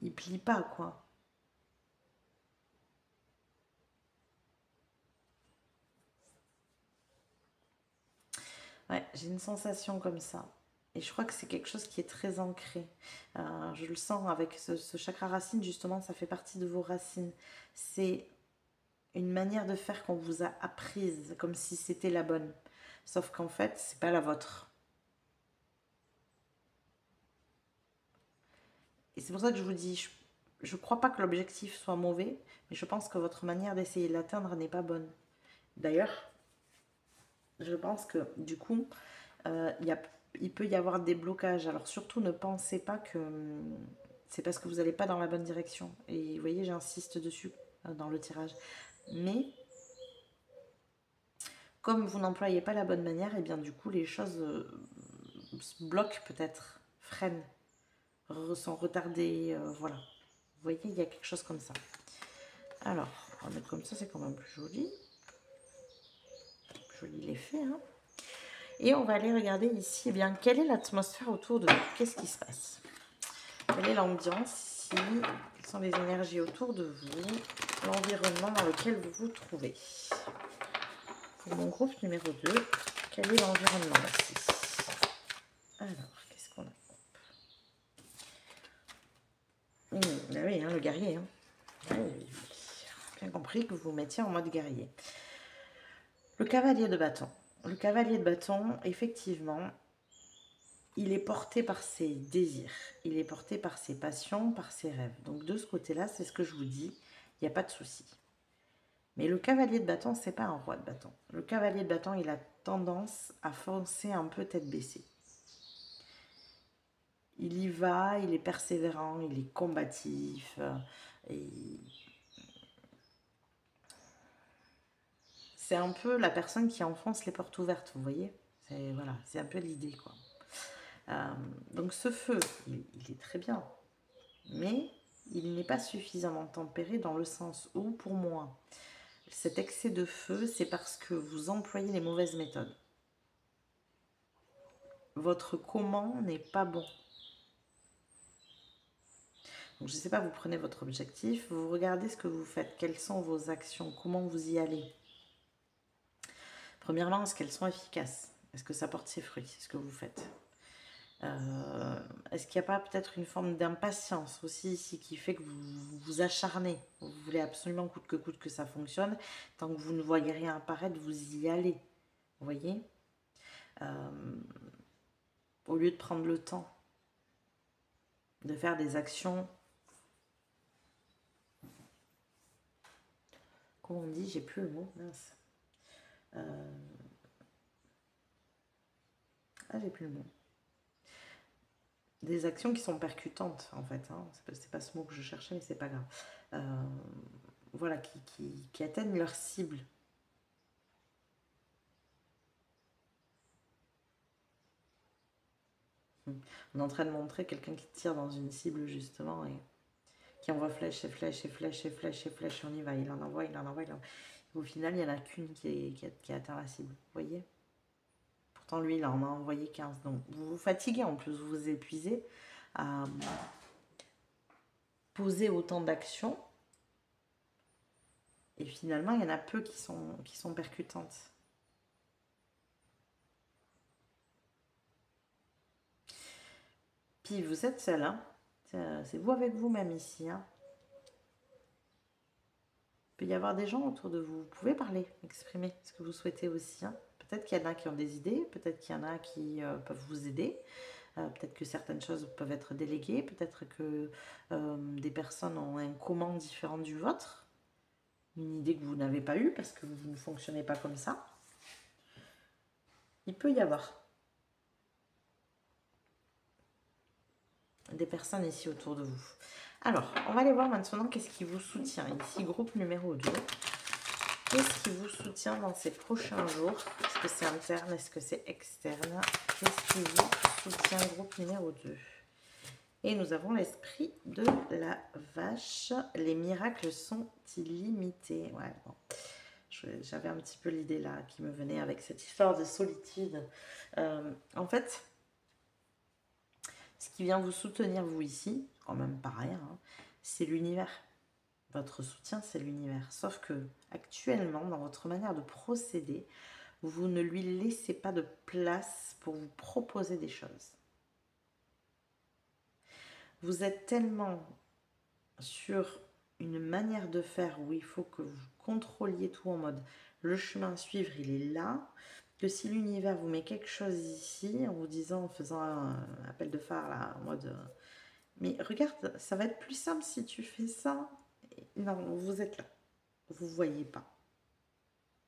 il plie pas, quoi. Ouais, j'ai une sensation comme ça. Et je crois que c'est quelque chose qui est très ancré. Je le sens avec ce chakra racine, justement, ça fait partie de vos racines. C'est une manière de faire qu'on vous a apprise, comme si c'était la bonne. Sauf qu'en fait, c'est pas la vôtre. Et c'est pour ça que je vous dis, je crois pas que l'objectif soit mauvais, mais je pense que votre manière d'essayer de l'atteindre n'est pas bonne. D'ailleurs, je pense que du coup, il peut y avoir des blocages. Alors surtout, ne pensez pas que c'est parce que vous n'allez pas dans la bonne direction. Et vous voyez, j'insiste dessus dans le tirage. Mais comme vous n'employez pas la bonne manière, et bien du coup, les choses se bloquent peut-être, freinent, sont retardées, voilà. Vous voyez, il y a quelque chose comme ça. Alors, on va mettre comme ça, c'est quand même plus joli. Plus joli l'effet, hein. Et on va aller regarder ici, eh bien, quelle est l'atmosphère autour de vous? Qu'est-ce qui se passe? Quelle est l'ambiance ici? Quelles sont les énergies autour de vous? L'environnement dans lequel vous vous trouvez? Pour mon groupe numéro 2, quel est l'environnement ici? Alors, qu'est-ce qu'on a? Ah oui, hein, le guerrier. Hein. Ah oui, bien compris que vous vous mettiez en mode guerrier. Le cavalier de bâton. Le cavalier de bâton, effectivement, il est porté par ses désirs, il est porté par ses passions, par ses rêves. Donc de ce côté-là, c'est ce que je vous dis, il n'y a pas de souci. Mais le cavalier de bâton, c'est pas un roi de bâton. Le cavalier de bâton, il a tendance à foncer un peu tête baissée. Il y va, il est persévérant, il est combatif. C'est un peu la personne qui enfonce les portes ouvertes, vous voyez. Voilà, c'est un peu l'idée, quoi. Donc ce feu, il est très bien, mais il n'est pas suffisamment tempéré dans le sens où, pour moi, cet excès de feu, c'est parce que vous employez les mauvaises méthodes. Votre comment n'est pas bon. Donc je ne sais pas, vous prenez votre objectif, vous regardez ce que vous faites, quelles sont vos actions, comment vous y allez. Premièrement, est-ce qu'elles sont efficaces? Est-ce que ça porte ses fruits, ce que vous faites? Est-ce qu'il n'y a pas peut-être une forme d'impatience aussi ici qui fait que vous vous acharnez? Vous voulez absolument coûte que ça fonctionne. Tant que vous ne voyez rien apparaître, vous y allez. Vous voyez, au lieu de prendre le temps de faire des actions, comment on dit, j'ai plus le mot, mince. Ah, j'ai plus le mot. Des actions qui sont percutantes, en fait. Hein. C'est pas ce mot que je cherchais, mais c'est pas grave. Voilà, qui atteignent leur cible. On est en train de montrer quelqu'un qui tire dans une cible, justement, et qui envoie flèche et flèche et flèche et flèche et flèche, et on y va. Il en envoie, il en envoie, il en envoie. Au final, il n'y en a qu'une qui a atteint la cible. Vous voyez? Pourtant, lui, il en a envoyé 15. Donc, vous vous fatiguez en plus, vous vous épuisez à poser autant d'actions. Et finalement, il y en a peu qui sont percutantes. Puis, vous êtes seul, hein. C'est vous avec vous-même ici, hein. Il peut y avoir des gens autour de vous. Vous pouvez parler, exprimer ce que vous souhaitez aussi, hein. Peut-être qu'il y en a qui ont des idées, peut-être qu'il y en a qui peuvent vous aider. Peut-être que certaines choses peuvent être déléguées, peut-être que des personnes ont un comment différent du vôtre, une idée que vous n'avez pas eue parce que vous ne fonctionnez pas comme ça. Il peut y avoir des personnes ici autour de vous. Alors, on va aller voir maintenant qu'est-ce qui vous soutient. Ici, groupe numéro 2. Qu'est-ce qui vous soutient dans ces prochains jours? Est-ce que c'est interne? Est-ce que c'est externe? Qu'est-ce qui vous soutient, groupe numéro 2? Et nous avons l'esprit de la vache. Les miracles sont illimités. Ouais, bon. J'avais un petit peu l'idée là qui me venait avec cette histoire de solitude. En fait, ce qui vient vous soutenir, vous ici, quand même pas rien, hein, c'est l'univers. Votre soutien, c'est l'univers. Sauf que actuellement, dans votre manière de procéder, vous ne lui laissez pas de place pour vous proposer des choses. Vous êtes tellement sur une manière de faire où il faut que vous contrôliez tout en mode le chemin à suivre, il est là, que si l'univers vous met quelque chose ici, en vous disant, en faisant un appel de phare là, en mode mais regarde, ça va être plus simple si tu fais ça. Non, vous êtes là. Vous voyez pas.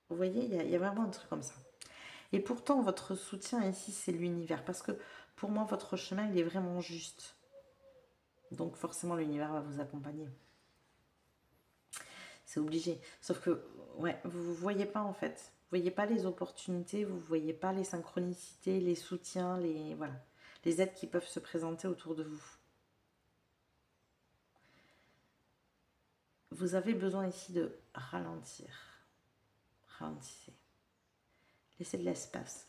Vous voyez, il y a vraiment un truc comme ça. Et pourtant, votre soutien ici, c'est l'univers. Parce que pour moi, votre chemin, il est vraiment juste. Donc forcément, l'univers va vous accompagner. C'est obligé. Sauf que, ouais, vous ne voyez pas en fait. Vous ne voyez pas les opportunités, vous ne voyez pas les synchronicités, les soutiens, voilà, les aides qui peuvent se présenter autour de vous. Vous avez besoin ici de ralentir. Ralentissez. Laissez de l'espace.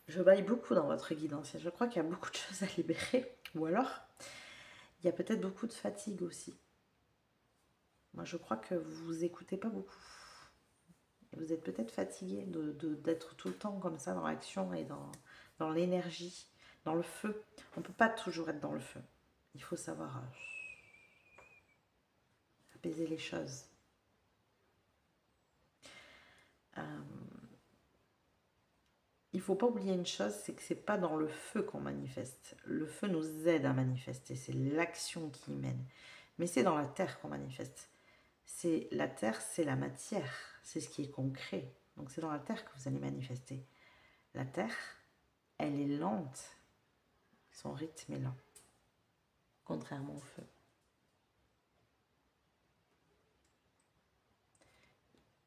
Je baille beaucoup dans votre guidance. Je crois qu'il y a beaucoup de choses à libérer. Ou alors, il y a peut-être beaucoup de fatigue aussi. Moi, je crois que vous vous écoutez pas beaucoup. Vous êtes peut-être fatigué d'être tout le temps comme ça dans l'action et dans l'énergie, dans le feu. On ne peut pas toujours être dans le feu. Il faut savoir apaiser les choses. Il ne faut pas oublier une chose, c'est que ce n'est pas dans le feu qu'on manifeste. Le feu nous aide à manifester, c'est l'action qui y mène. Mais c'est dans la terre qu'on manifeste. La terre, c'est la matière, c'est ce qui est concret. Donc c'est dans la terre que vous allez manifester. La terre, elle est lente. Son rythme est lent. Contrairement au feu.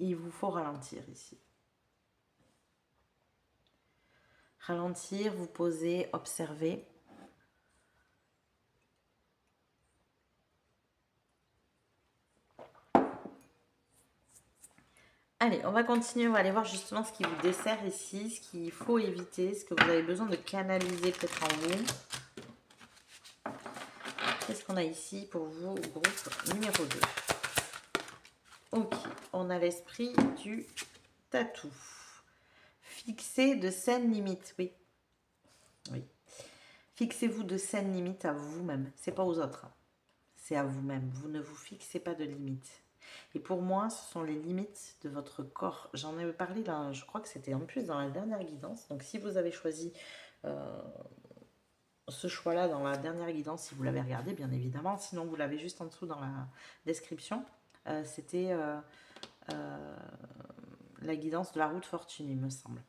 Il vous faut ralentir ici. Ralentir, vous poser, observer. Allez, on va continuer, on va aller voir justement ce qui vous dessert ici, ce qu'il faut éviter, ce que vous avez besoin de canaliser peut-être en vous. Qu'est-ce qu'on a ici pour vous, groupe numéro 2? Ok, on a l'esprit du tatou. Fixez de saines limites, oui. Oui. Fixez-vous de saines limites à vous-même, c'est pas aux autres, hein. C'est à vous-même, vous ne vous fixez pas de limites. Et pour moi, ce sont les limites de votre corps. J'en ai parlé là, je crois que c'était en plus dans la dernière guidance. Donc si vous avez choisi ce choix-là dans la dernière guidance, si vous l'avez regardé, bien évidemment. Sinon, vous l'avez juste en dessous dans la description. C'était la guidance de la route fortune, il me semble.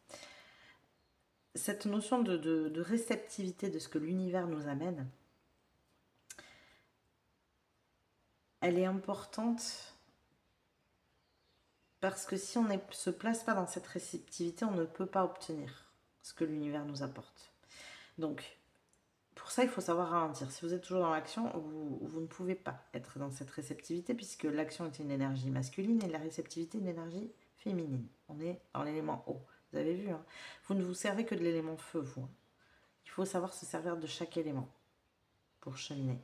Cette notion de réceptivité de ce que l'univers nous amène, elle est importante parce que si on ne se place pas dans cette réceptivité, on ne peut pas obtenir ce que l'univers nous apporte. Donc, pour ça, il faut savoir ralentir. Si vous êtes toujours dans l'action, vous ne pouvez pas être dans cette réceptivité puisque l'action est une énergie masculine et la réceptivité une énergie féminine. On est dans l'élément eau. Vous avez vu, hein, vous ne vous servez que de l'élément feu, vous. Hein. Il faut savoir se servir de chaque élément pour cheminer.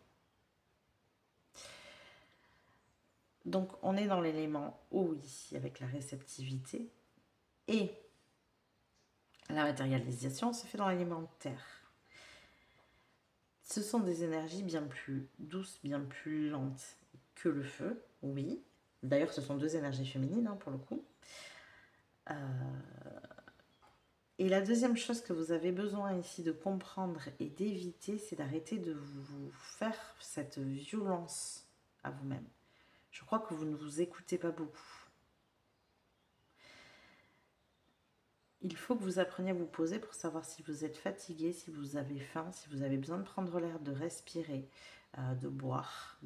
Donc, on est dans l'élément eau ici, avec la réceptivité. Et la matérialisation se fait dans l'élément terre. Ce sont des énergies bien plus douces, bien plus lentes que le feu, oui. D'ailleurs, ce sont deux énergies féminines, hein, pour le coup. Et la deuxième chose que vous avez besoin ici de comprendre et d'éviter, c'est d'arrêter de vous faire cette violence à vous-même. Je crois que vous ne vous écoutez pas beaucoup. Il faut que vous appreniez à vous poser pour savoir si vous êtes fatigué, si vous avez faim, si vous avez besoin de prendre l'air, de respirer, de boire.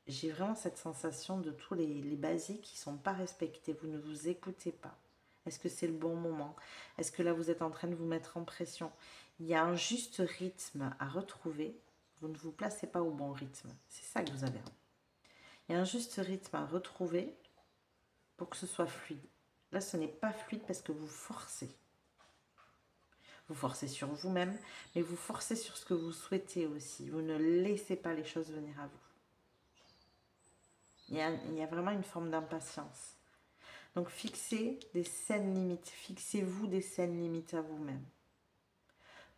J'ai vraiment cette sensation de tous les basiques qui ne sont pas respectés. Vous ne vous écoutez pas. Est-ce que c'est le bon moment? Est-ce que là, vous êtes en train de vous mettre en pression? Il y a un juste rythme à retrouver. Vous ne vous placez pas au bon rythme. C'est ça que vous avez. Il y a un juste rythme à retrouver pour que ce soit fluide. Là, ce n'est pas fluide parce que vous forcez. Vous forcez sur vous-même, mais vous forcez sur ce que vous souhaitez aussi. Vous ne laissez pas les choses venir à vous. Il y a vraiment une forme d'impatience. Donc, fixez des saines limites. Fixez-vous des saines limites à vous-même.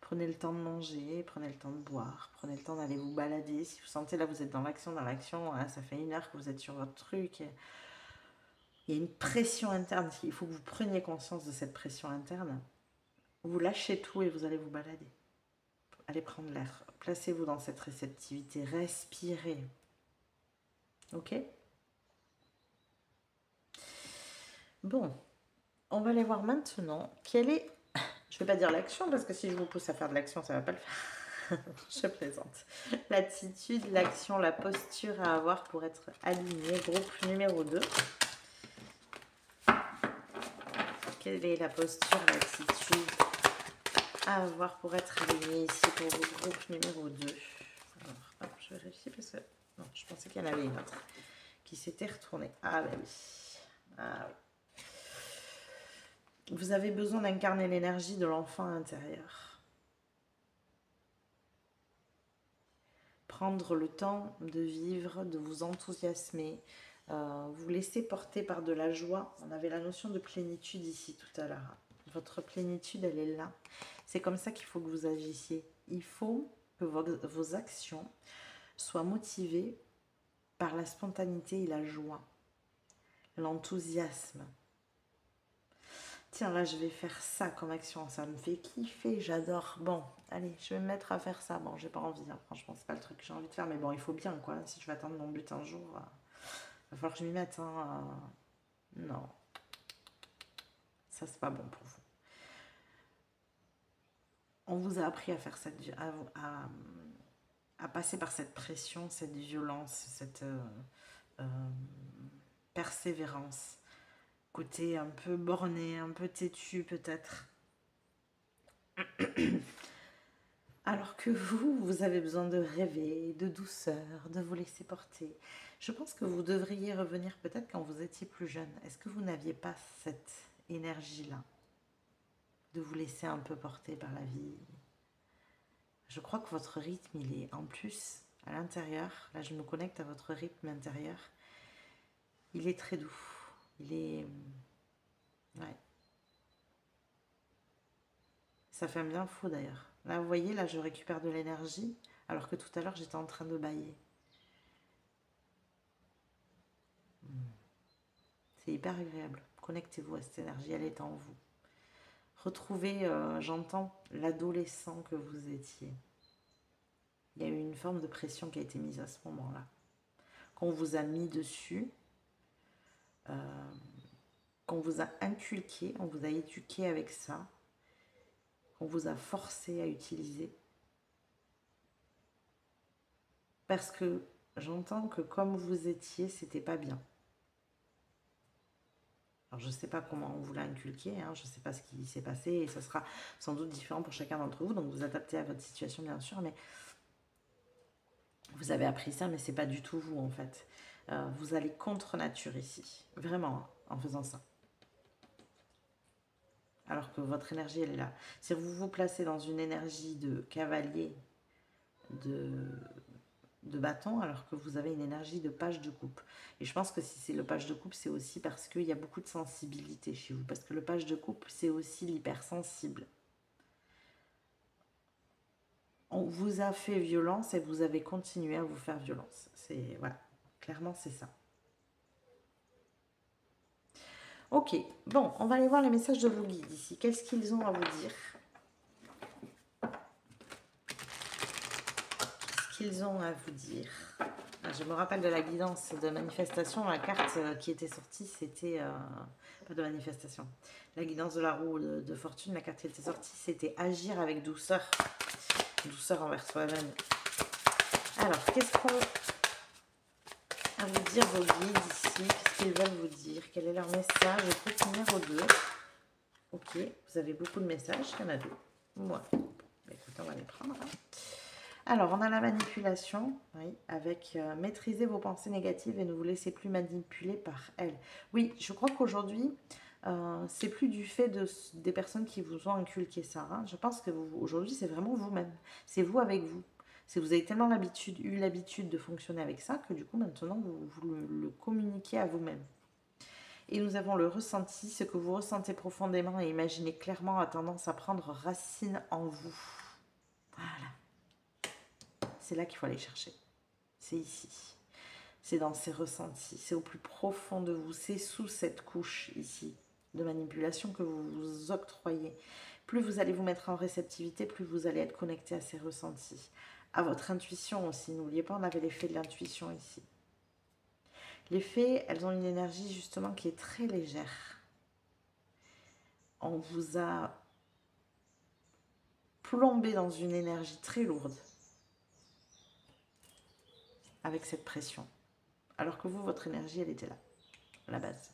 Prenez le temps de manger, prenez le temps de boire, prenez le temps d'aller vous balader. Si vous sentez là, vous êtes dans l'action, hein, ça fait 1 heure que vous êtes sur votre truc. Il y a une pression interne. Il faut que vous preniez conscience de cette pression interne. Vous lâchez tout et vous allez vous balader. Allez prendre l'air. Placez-vous dans cette réceptivité. Respirez. Ok? Bon. On va aller voir maintenant quelle est... Je ne vais pas dire l'action parce que si je vous pousse à faire de l'action, ça ne va pas le faire. Je plaisante. L'attitude, l'action, la posture à avoir pour être aligné. Groupe numéro 2. Quelle est la posture, l'attitude à avoir pour être aligné ici pour le groupe numéro 2? Alors, hop, je vérifie parce que... Non, je pensais qu'il y en avait une autre qui s'était retournée. Ah ben oui. Ah oui. Vous avez besoin d'incarner l'énergie de l'enfant intérieur. Prendre le temps de vivre, de vous enthousiasmer, vous laisser porter par de la joie. On avait la notion de plénitude ici tout à l'heure. Votre plénitude, elle est là. C'est comme ça qu'il faut que vous agissiez. Il faut que vos actions soient motivées par la spontanéité et la joie, l'enthousiasme. Tiens, là, je vais faire ça comme action. Ça me fait kiffer, j'adore. Bon, allez, je vais me mettre à faire ça. Bon, j'ai pas envie, hein. Franchement, c'est pas le truc que j'ai envie de faire. Mais bon, il faut bien, quoi. Si je veux atteindre mon but un jour, il va falloir que je m'y mette. Hein. Non. Ça, c'est pas bon pour vous. On vous a appris à faire cette... à passer par cette pression, cette violence, cette persévérance. Côté un peu borné, un peu têtu peut-être. Alors que vous avez besoin de rêver, de douceur, de vous laisser porter. Je pense que vous devriez revenir peut-être quand vous étiez plus jeune. Est-ce que vous n'aviez pas cette énergie-là de vous laisser un peu porter par la vie? Je crois que votre rythme, il est en plus à l'intérieur. Là, je me connecte à votre rythme intérieur. Il est très doux. Il est... Ouais. Ça fait un bien fou d'ailleurs. Là, vous voyez, là, je récupère de l'énergie, alors que tout à l'heure, j'étais en train de bâiller. C'est hyper agréable. Connectez-vous à cette énergie, elle est en vous. Retrouvez, j'entends, l'adolescent que vous étiez. Il y a eu une forme de pression qui a été mise à ce moment-là. Qu'on vous a mis dessus, qu'on vous a inculqué, on vous a éduqué avec ça, qu'on vous a forcé à utiliser. Parce que j'entends que comme vous étiez, c'était pas bien. Alors, je ne sais pas comment on vous l'a inculqué, hein, je ne sais pas ce qui s'est passé, et ça sera sans doute différent pour chacun d'entre vous, donc vous adaptez à votre situation, bien sûr, mais vous avez appris ça, mais ce n'est pas du tout vous, en fait. Vous allez contre nature ici, vraiment, hein, en faisant ça. alors que votre énergie, elle est là. Si vous vous placez dans une énergie de cavalier, de bâton, alors que vous avez une énergie de page de coupe. Et je pense que si c'est le page de coupe, c'est aussi parce qu'il y a beaucoup de sensibilité chez vous. Parce que le page de coupe, c'est aussi l'hypersensible. On vous a fait violence et vous avez continué à vous faire violence. C'est voilà, clairement c'est ça. Ok, bon, on va aller voir les messages de vos guides ici. Qu'est-ce qu'ils ont à vous dire? Qu'est-ce qu'ils ont à vous dire? Je me rappelle de la guidance de manifestation. La carte qui était sortie, c'était... pas de manifestation. La guidance de la roue de fortune, la carte qui était sortie, c'était agir avec douceur. Douceur envers soi-même. Alors, qu'est-ce qu'on à vous dire vos guides ici? Qu'est-ce qu'ils veulent vous dire? Quel est leur message? Groupe numéro 2. Ok, vous avez beaucoup de messages. Il y en a 2. Moi. Écoutez, on va les prendre. Hein. Alors, on a la manipulation, oui, avec maîtriser vos pensées négatives et ne vous laissez plus manipuler par elles. Oui, je crois qu'aujourd'hui, c'est plus du fait des personnes qui vous ont inculqué ça. Hein. Je pense que aujourd'hui, c'est vraiment vous-même. C'est vous avec vous. Vous avez tellement eu l'habitude de fonctionner avec ça que du coup, maintenant, vous le communiquez à vous-même. Et nous avons le ressenti, ce que vous ressentez profondément et imaginez clairement a tendance à prendre racine en vous. Voilà. C'est là qu'il faut aller chercher. C'est ici. C'est dans ces ressentis. C'est au plus profond de vous. C'est sous cette couche ici de manipulation que vous vous octroyez. Plus vous allez vous mettre en réceptivité, plus vous allez être connecté à ces ressentis. À votre intuition aussi. N'oubliez pas, on avait l'effet de l'intuition ici. Les fées, elles ont une énergie justement qui est très légère. On vous a plombé dans une énergie très lourde avec cette pression. Alors que vous, votre énergie, elle était là, à la base.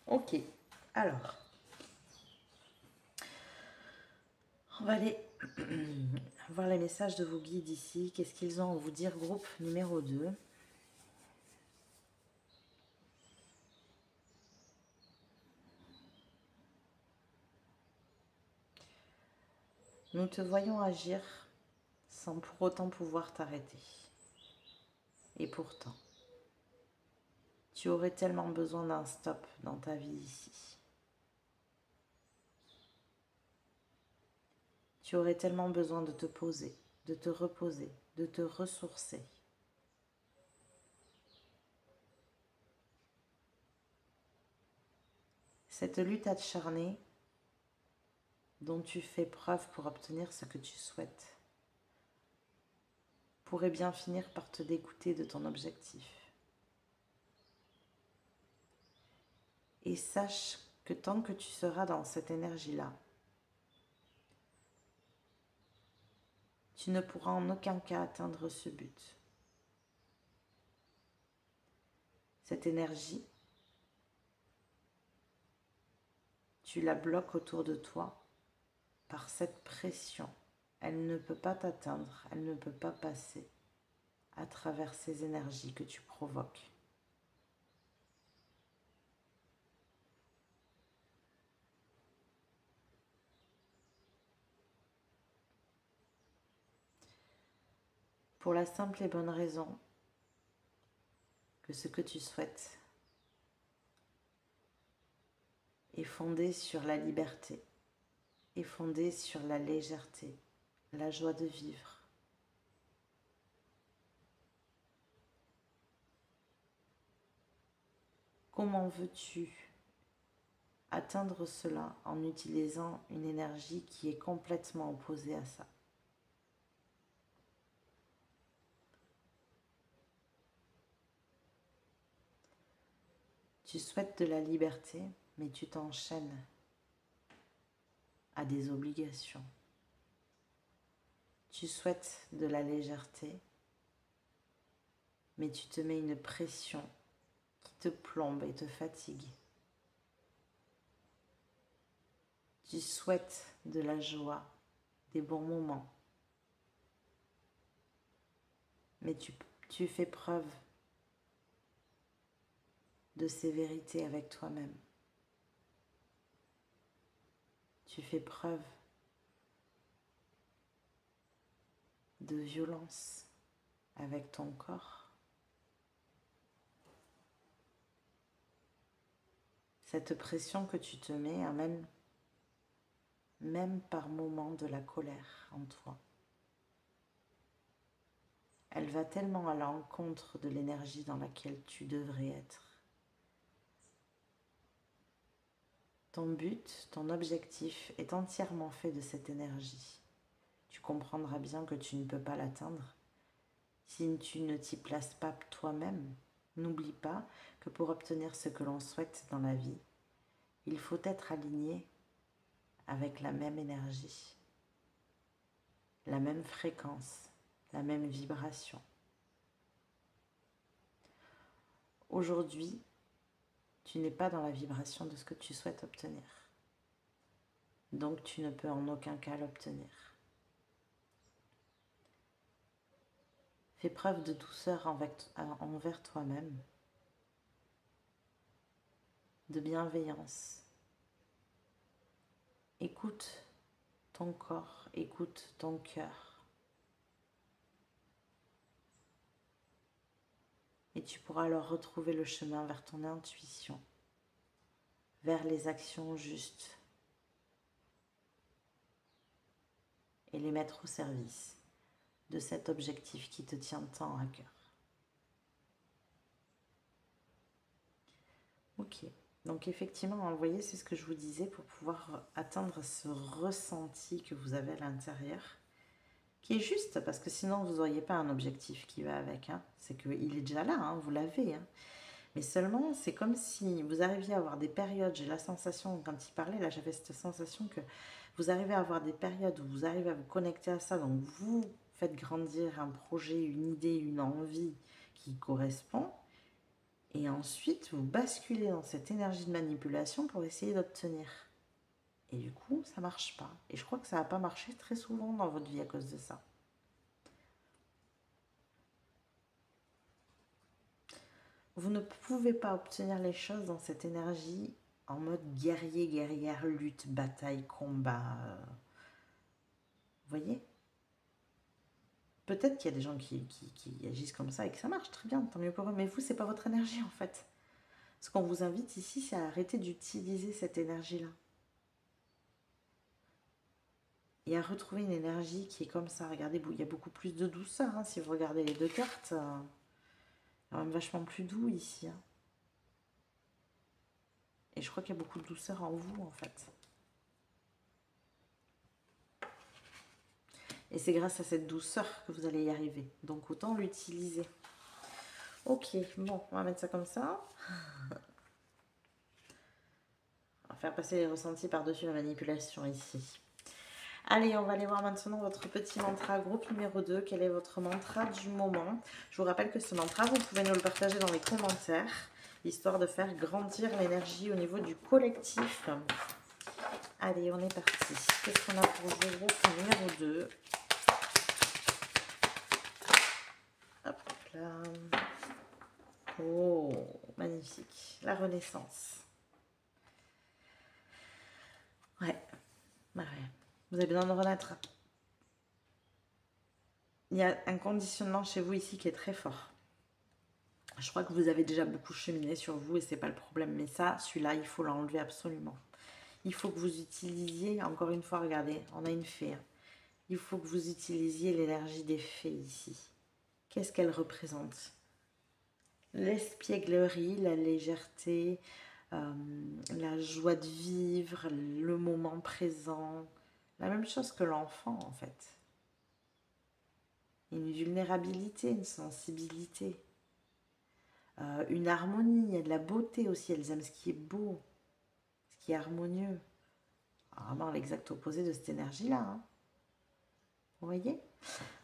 Ok, alors, on va aller voir les messages de vos guides ici. Qu'est-ce qu'ils ont à vous dire, groupe numéro 2? Nous te voyons agir sans pour autant pouvoir t'arrêter. Et pourtant, tu aurais tellement besoin d'un stop dans ta vie ici. Tu aurais tellement besoin de te poser, de te reposer, de te ressourcer. Cette lutte acharnée dont tu fais preuve pour obtenir ce que tu souhaites pourrait bien finir par te dégoûter de ton objectif. Et sache que tant que tu seras dans cette énergie-là, tu ne pourras en aucun cas atteindre ce but. Cette énergie, tu la bloques autour de toi par cette pression. Elle ne peut pas t'atteindre, elle ne peut pas passer à travers ces énergies que tu provoques. Pour la simple et bonne raison que ce que tu souhaites est fondé sur la liberté, est fondé sur la légèreté, la joie de vivre. Comment veux-tu atteindre cela en utilisant une énergie qui est complètement opposée à ça? Tu souhaites de la liberté, mais tu t'enchaînes à des obligations. Tu souhaites de la légèreté, mais tu te mets une pression qui te plombe et te fatigue. Tu souhaites de la joie, des bons moments, mais tu fais preuve de sévérité avec toi-même. Tu fais preuve de violence avec ton corps. Cette pression que tu te mets amène même par moments de la colère en toi. Elle va tellement à l'encontre de l'énergie dans laquelle tu devrais être. Ton but, ton objectif est entièrement fait de cette énergie. Tu comprendras bien que tu ne peux pas l'atteindre si tu ne t'y places pas toi-même. N'oublie pas que pour obtenir ce que l'on souhaite dans la vie, il faut être aligné avec la même énergie, la même fréquence, la même vibration. Aujourd'hui, tu n'es pas dans la vibration de ce que tu souhaites obtenir. Donc tu ne peux en aucun cas l'obtenir. Fais preuve de douceur envers toi-même, de bienveillance. Écoute ton corps, écoute ton cœur. Et tu pourras alors retrouver le chemin vers ton intuition, vers les actions justes et les mettre au service de cet objectif qui te tient tant à cœur. Ok, donc effectivement, vous voyez, c'est ce que je vous disais, pour pouvoir atteindre ce ressenti que vous avez à l'intérieur, qui est juste, parce que sinon vous n'auriez pas un objectif qui va avec, hein. C'est qu'il est déjà là, hein, vous l'avez, hein. Mais seulement, c'est comme si vous arriviez à avoir des périodes, j'ai la sensation, quand il parlait, là j'avais cette sensation que vous arrivez à avoir des périodes où vous arrivez à vous connecter à ça, donc vous faites grandir un projet, une idée, une envie qui correspond, et ensuite vous basculez dans cette énergie de manipulation pour essayer d'obtenir. Et du coup, ça ne marche pas. Et je crois que ça n'a pas marché très souvent dans votre vie à cause de ça. Vous ne pouvez pas obtenir les choses dans cette énergie en mode guerrier, guerrière, lutte, bataille, combat. Vous voyez? Peut-être qu'il y a des gens qui agissent comme ça et que ça marche très bien, tant mieux pour eux. Mais vous, c'est pas votre énergie en fait. Ce qu'on vous invite ici, c'est à arrêter d'utiliser cette énergie-là. Et à retrouver une énergie qui est comme ça. Regardez, il y a beaucoup plus de douceur, hein, si vous regardez les deux cartes. Il y a quand même vachement plus doux ici, hein. Et je crois qu'il y a beaucoup de douceur en vous, en fait. Et c'est grâce à cette douceur que vous allez y arriver. Donc autant l'utiliser. Ok, bon, on va mettre ça comme ça. On va faire passer les ressentis par-dessus la manipulation ici. Allez, on va aller voir maintenant votre petit mantra groupe numéro 2. Quel est votre mantra du moment? Je vous rappelle que ce mantra, vous pouvez nous le partager dans les commentaires, histoire de faire grandir l'énergie au niveau du collectif. Allez, on est parti. Qu'est-ce qu'on a pour vous, groupe numéro 2? Hop là. Oh, magnifique. La renaissance. Ouais. Vous avez besoin de renaître. Il y a un conditionnement chez vous ici qui est très fort. Je crois que vous avez déjà beaucoup cheminé sur vous et c'est pas le problème. Mais ça, celui-là, il faut l'enlever absolument. Il faut que vous utilisiez, encore une fois, regardez, on a une fée. Il faut que vous utilisiez l'énergie des fées ici. Qu'est-ce qu'elle représente? L'espièglerie, la légèreté, la joie de vivre, le moment présent. La même chose que l'enfant, en fait. Une vulnérabilité, une sensibilité. Une harmonie, il y a de la beauté aussi. Elles aiment ce qui est beau, ce qui est harmonieux. Vraiment l'exact opposé de cette énergie-là, hein. Vous voyez?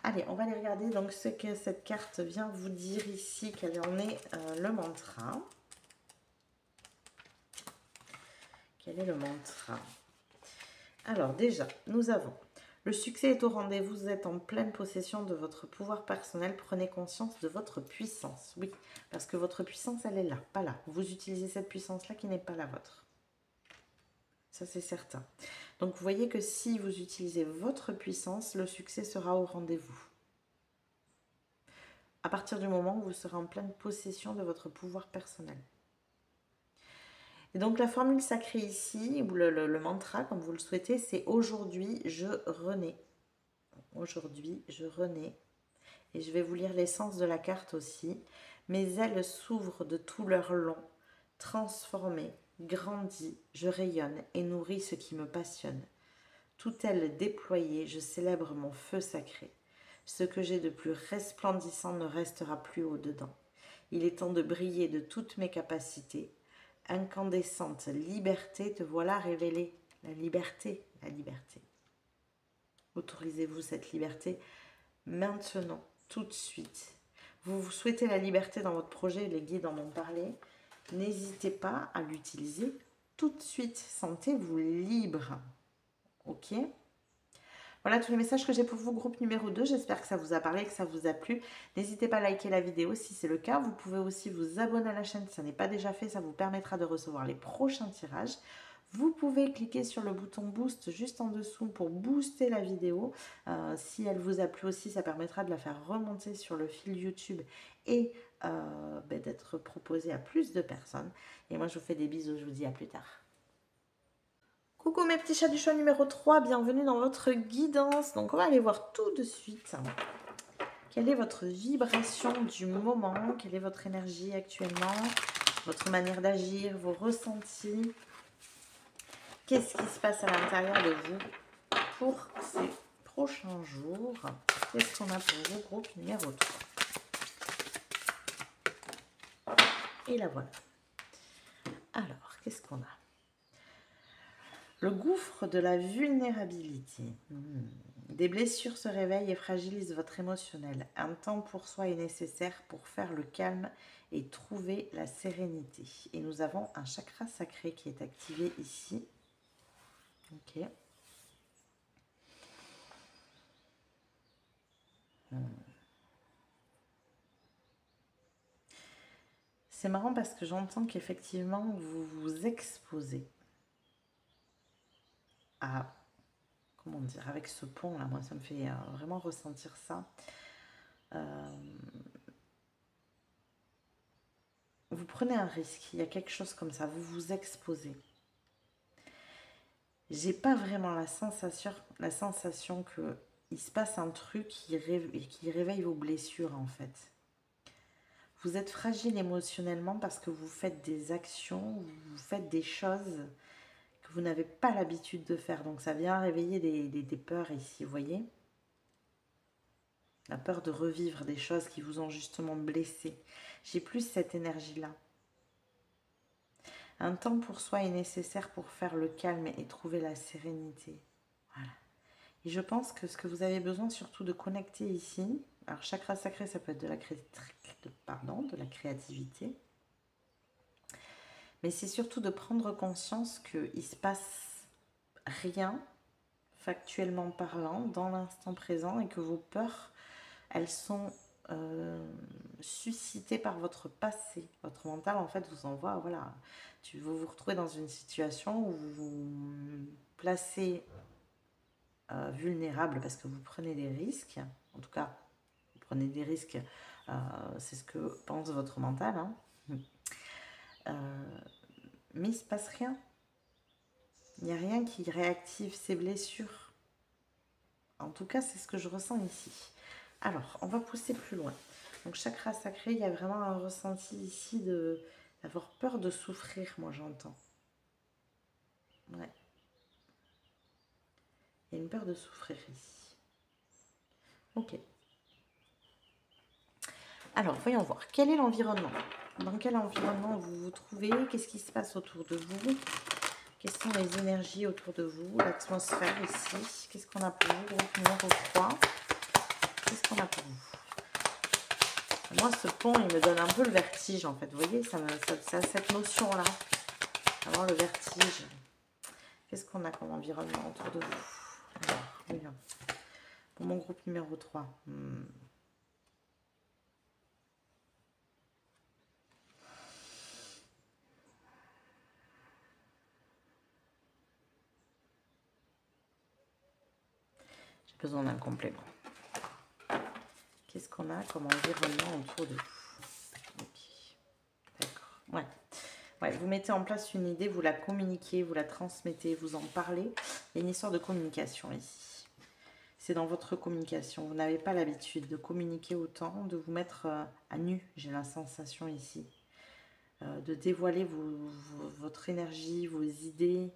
Allez, on va aller regarder donc ce que cette carte vient vous dire ici, quel en est le mantra. Quel est le mantra? Alors déjà, nous avons le succès est au rendez-vous, vous êtes en pleine possession de votre pouvoir personnel, prenez conscience de votre puissance. Oui, parce que votre puissance, elle est là, pas là. Vous utilisez cette puissance-là qui n'est pas la vôtre. Ça, c'est certain. Donc, vous voyez que si vous utilisez votre puissance, le succès sera au rendez-vous. À partir du moment où vous serez en pleine possession de votre pouvoir personnel. Et donc, la formule sacrée ici, ou le mantra, comme vous le souhaitez, c'est « Aujourd'hui, je renais ». Aujourd'hui, je renais. Et je vais vous lire l'essence de la carte aussi. Mes ailes s'ouvrent de tout leur long, transformées, grandies, je rayonne et nourris ce qui me passionne. Toute aile déployée, je célèbre mon feu sacré. Ce que j'ai de plus resplendissant ne restera plus au-dedans. Il est temps de briller de toutes mes capacités. Incandescente liberté, te voilà révélée. La liberté, la liberté. Autorisez-vous cette liberté maintenant, tout de suite. Vous souhaitez la liberté dans votre projet, les guides en ont parlé. N'hésitez pas à l'utiliser tout de suite. Sentez-vous libre. Ok ? Voilà tous les messages que j'ai pour vous, groupe numéro 2. J'espère que ça vous a parlé, que ça vous a plu. N'hésitez pas à liker la vidéo si c'est le cas. Vous pouvez aussi vous abonner à la chaîne si ça n'est pas déjà fait. Ça vous permettra de recevoir les prochains tirages. Vous pouvez cliquer sur le bouton boost juste en dessous pour booster la vidéo. Si elle vous a plu aussi, ça permettra de la faire remonter sur le fil YouTube et d'être proposée à plus de personnes. Et moi, je vous fais des bisous. Je vous dis à plus tard. Coucou mes petits chats du choix numéro 3, bienvenue dans votre guidance. Donc on va aller voir tout de suite quelle est votre vibration du moment, quelle est votre énergie actuellement, votre manière d'agir, vos ressentis. Qu'est-ce qui se passe à l'intérieur de vous pour ces prochains jours? Qu'est-ce qu'on a pour vous, groupe numéro 3? Et la voilà. Alors, qu'est-ce qu'on a? Le gouffre de la vulnérabilité. Des blessures se réveillent et fragilisent votre émotionnel. Un temps pour soi est nécessaire pour faire le calme et trouver la sérénité. Et nous avons un chakra sacré qui est activé ici. Ok. C'est marrant parce que j'entends qu'effectivement vous vous exposez à, comment dire, avec ce pont là, moi ça me fait vraiment ressentir ça. Vous prenez un risque, il y a quelque chose comme ça, vous vous exposez. J'ai pas vraiment la sensation que il se passe un truc qui réveille vos blessures en fait. Vous êtes fragile émotionnellement parce que vous faites des actions, vous faites des choses que vous n'avez pas l'habitude de faire. Donc ça vient réveiller des peurs ici, vous voyez ? La peur de revivre des choses qui vous ont justement blessé. J'ai plus cette énergie-là. Un temps pour soi est nécessaire pour faire le calme et trouver la sérénité. Voilà. Et je pense que ce que vous avez besoin surtout de connecter ici, alors chakra sacré, ça peut être de la créativité, mais c'est surtout de prendre conscience qu'il ne se passe rien, factuellement parlant, dans l'instant présent, et que vos peurs, elles sont suscitées par votre passé. Votre mental, en fait, vous envoie, voilà, vous vous retrouvez dans une situation où vous vous placez vulnérable parce que vous prenez des risques. En tout cas, vous prenez des risques, c'est ce que pense votre mental. Mais il ne se passe rien. Il n'y a rien qui réactive ces blessures. En tout cas, c'est ce que je ressens ici. Alors, on va pousser plus loin. Donc, chakra sacré, il y a vraiment un ressenti ici d'avoir peur de souffrir, moi j'entends. Ouais. Il y a une peur de souffrir ici. Ok. Alors, voyons voir. Quel est l'environnement? Dans quel environnement vous vous trouvez? Qu'est-ce qui se passe autour de vous? Quelles sont les énergies autour de vous? L'atmosphère ici. Qu'est-ce qu'on a pour vous? Groupe numéro 3. Qu'est-ce qu'on a pour vous? Moi, ce pont, il me donne un peu le vertige, en fait. Vous voyez, ça a cette notion-là. Vraiment le vertige. Qu'est-ce qu'on a comme environnement autour de vous? Alors, voyons. Pour mon groupe numéro 3. besoin d'un complément. Qu'est-ce qu'on a comme environnement autour de vous? D'accord. Ouais. Ouais, vous mettez en place une idée, vous la communiquez, vous la transmettez, vous en parlez. Il y a une histoire de communication ici. C'est dans votre communication. Vous n'avez pas l'habitude de communiquer autant, de vous mettre à nu, j'ai la sensation ici. De dévoiler votre énergie, vos idées.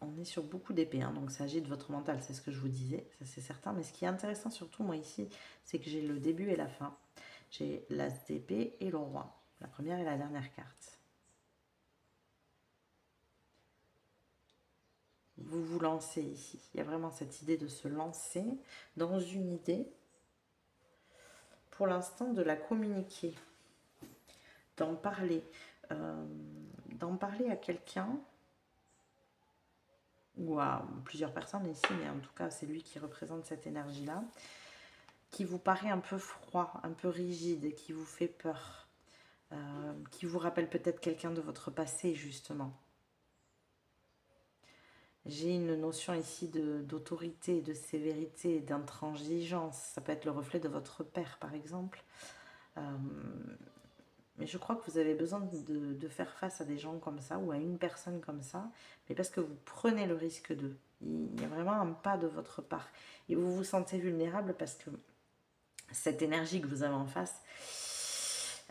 On est sur beaucoup d'épées, hein, donc ça agit de votre mental, c'est ce que je vous disais, ça c'est certain. Mais ce qui est intéressant surtout, moi ici, c'est que j'ai le début et la fin. J'ai l'as d'épée et le roi, la première et la dernière carte. Vous vous lancez ici. Il y a vraiment cette idée de se lancer dans une idée, pour l'instant, de la communiquer, d'en parler à quelqu'un ou à plusieurs personnes ici, mais en tout cas, c'est lui qui représente cette énergie-là, qui vous paraît un peu froid, un peu rigide, qui vous fait peur, qui vous rappelle peut-être quelqu'un de votre passé, justement. J'ai une notion ici d'autorité, de sévérité, d'intransigeance. Ça peut être le reflet de votre père, par exemple. Mais je crois que vous avez besoin de faire face à des gens comme ça, ou à une personne comme ça, mais parce que vous prenez le risque d'eux. Il y a vraiment un pas de votre part. Et vous vous sentez vulnérable parce que cette énergie que vous avez en face,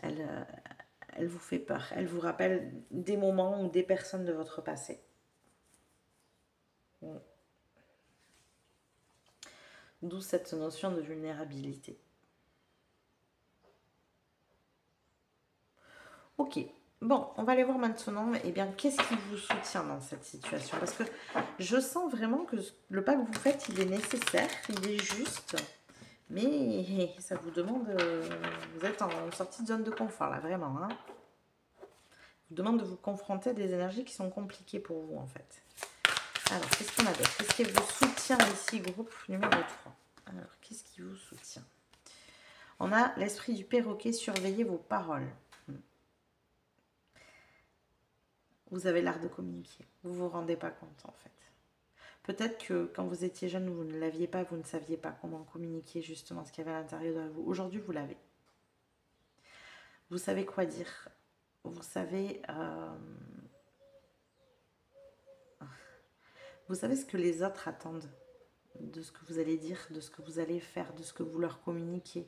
elle vous fait peur. Elle vous rappelle des moments ou des personnes de votre passé. D'où cette notion de vulnérabilité. Ok, bon, on va aller voir maintenant, eh bien, qu'est-ce qui vous soutient dans cette situation? Parce que je sens vraiment que le pas que vous faites, il est nécessaire, il est juste, mais ça vous demande, vous êtes en sortie de zone de confort, là, vraiment, hein. Vous demande de vous confronter à des énergies qui sont compliquées pour vous, en fait. Alors, qu'est-ce qu'on a d'autre? Qu'est-ce qui vous soutient ici, groupe numéro 3? Alors, qu'est-ce qui vous soutient? On a l'esprit du perroquet, surveillez vos paroles. Vous avez l'art de communiquer. Vous ne vous rendez pas compte, en fait. Peut-être que quand vous étiez jeune, vous ne l'aviez pas, vous ne saviez pas comment communiquer justement ce qu'il y avait à l'intérieur de vous. Aujourd'hui, vous l'avez. Vous savez quoi dire. Vous savez... Vous savez ce que les autres attendent de ce que vous allez dire, de ce que vous allez faire, de ce que vous leur communiquez.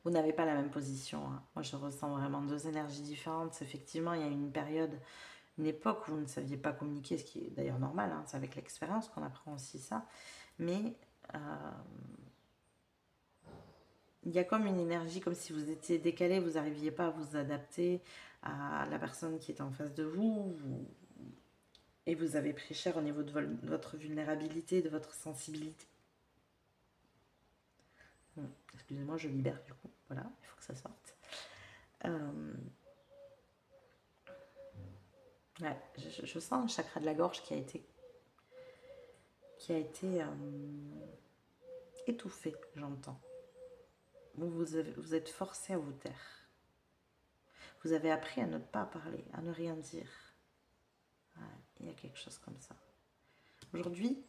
Vous n'avez pas la même position, hein. Moi, je ressens vraiment deux énergies différentes. Effectivement, il y a une période, une époque où vous ne saviez pas communiquer, ce qui est d'ailleurs normal, hein. C'est avec l'expérience qu'on apprend aussi ça. Mais il y a comme une énergie, comme si vous étiez décalé, vous n'arriviez pas à vous adapter à la personne qui est en face de vous, et vous avez pris cher au niveau de votre vulnérabilité, de votre sensibilité. Excusez-moi, je libère du coup. Voilà, il faut que ça sorte. Ouais, je sens un chakra de la gorge qui a été étouffé, j'entends. Vous êtes forcé à vous taire. Vous avez appris à ne pas parler, à ne rien dire. Ouais, il y a quelque chose comme ça. Aujourd'hui,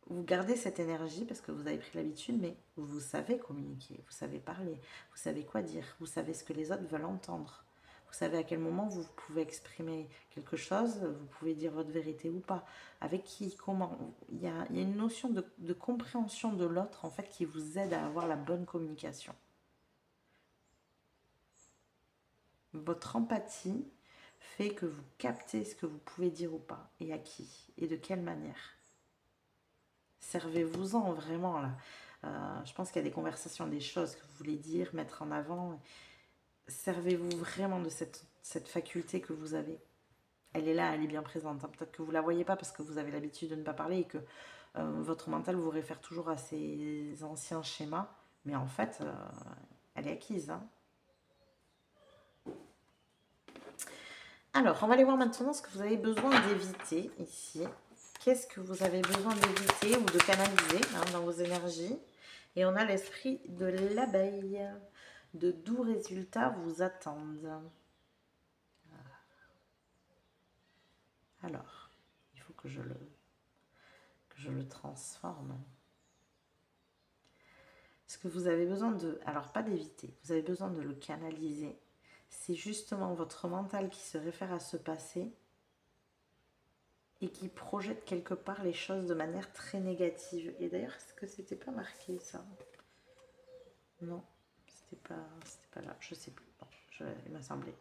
vous gardez cette énergie parce que vous avez pris l'habitude, mais vous savez communiquer, vous savez parler, vous savez quoi dire, vous savez ce que les autres veulent entendre. Vous savez à quel moment vous pouvez exprimer quelque chose, vous pouvez dire votre vérité ou pas. Avec qui, comment. Il y a une notion de compréhension de l'autre, en fait, qui vous aide à avoir la bonne communication. Votre empathie fait que vous captez ce que vous pouvez dire ou pas, et à qui, et de quelle manière. Servez-vous-en vraiment là. Je pense qu'il y a des conversations, des choses que vous voulez dire, mettre en avant. Servez-vous vraiment de cette faculté que vous avez. Elle est là, elle est bien présente. Peut-être que vous ne la voyez pas parce que vous avez l'habitude de ne pas parler et que votre mental vous réfère toujours à ces anciens schémas. Mais en fait, elle est acquise. Hein. Alors, on va aller voir maintenant ce que vous avez besoin d'éviter ici. Qu'est-ce que vous avez besoin d'éviter ou de canaliser hein, dans vos énergies? Et on a l'esprit de l'abeille. De doux résultats vous attendent. Alors, il faut que je le transforme. Ce que vous avez besoin de... Alors, pas d'éviter. Vous avez besoin de le canaliser. C'est justement votre mental qui se réfère à ce passé et qui projette quelque part les choses de manière très négative. Et d'ailleurs, est-ce que c'était pas marqué ça? Non, c'était pas là, je sais plus. Bon, il m'a semblé.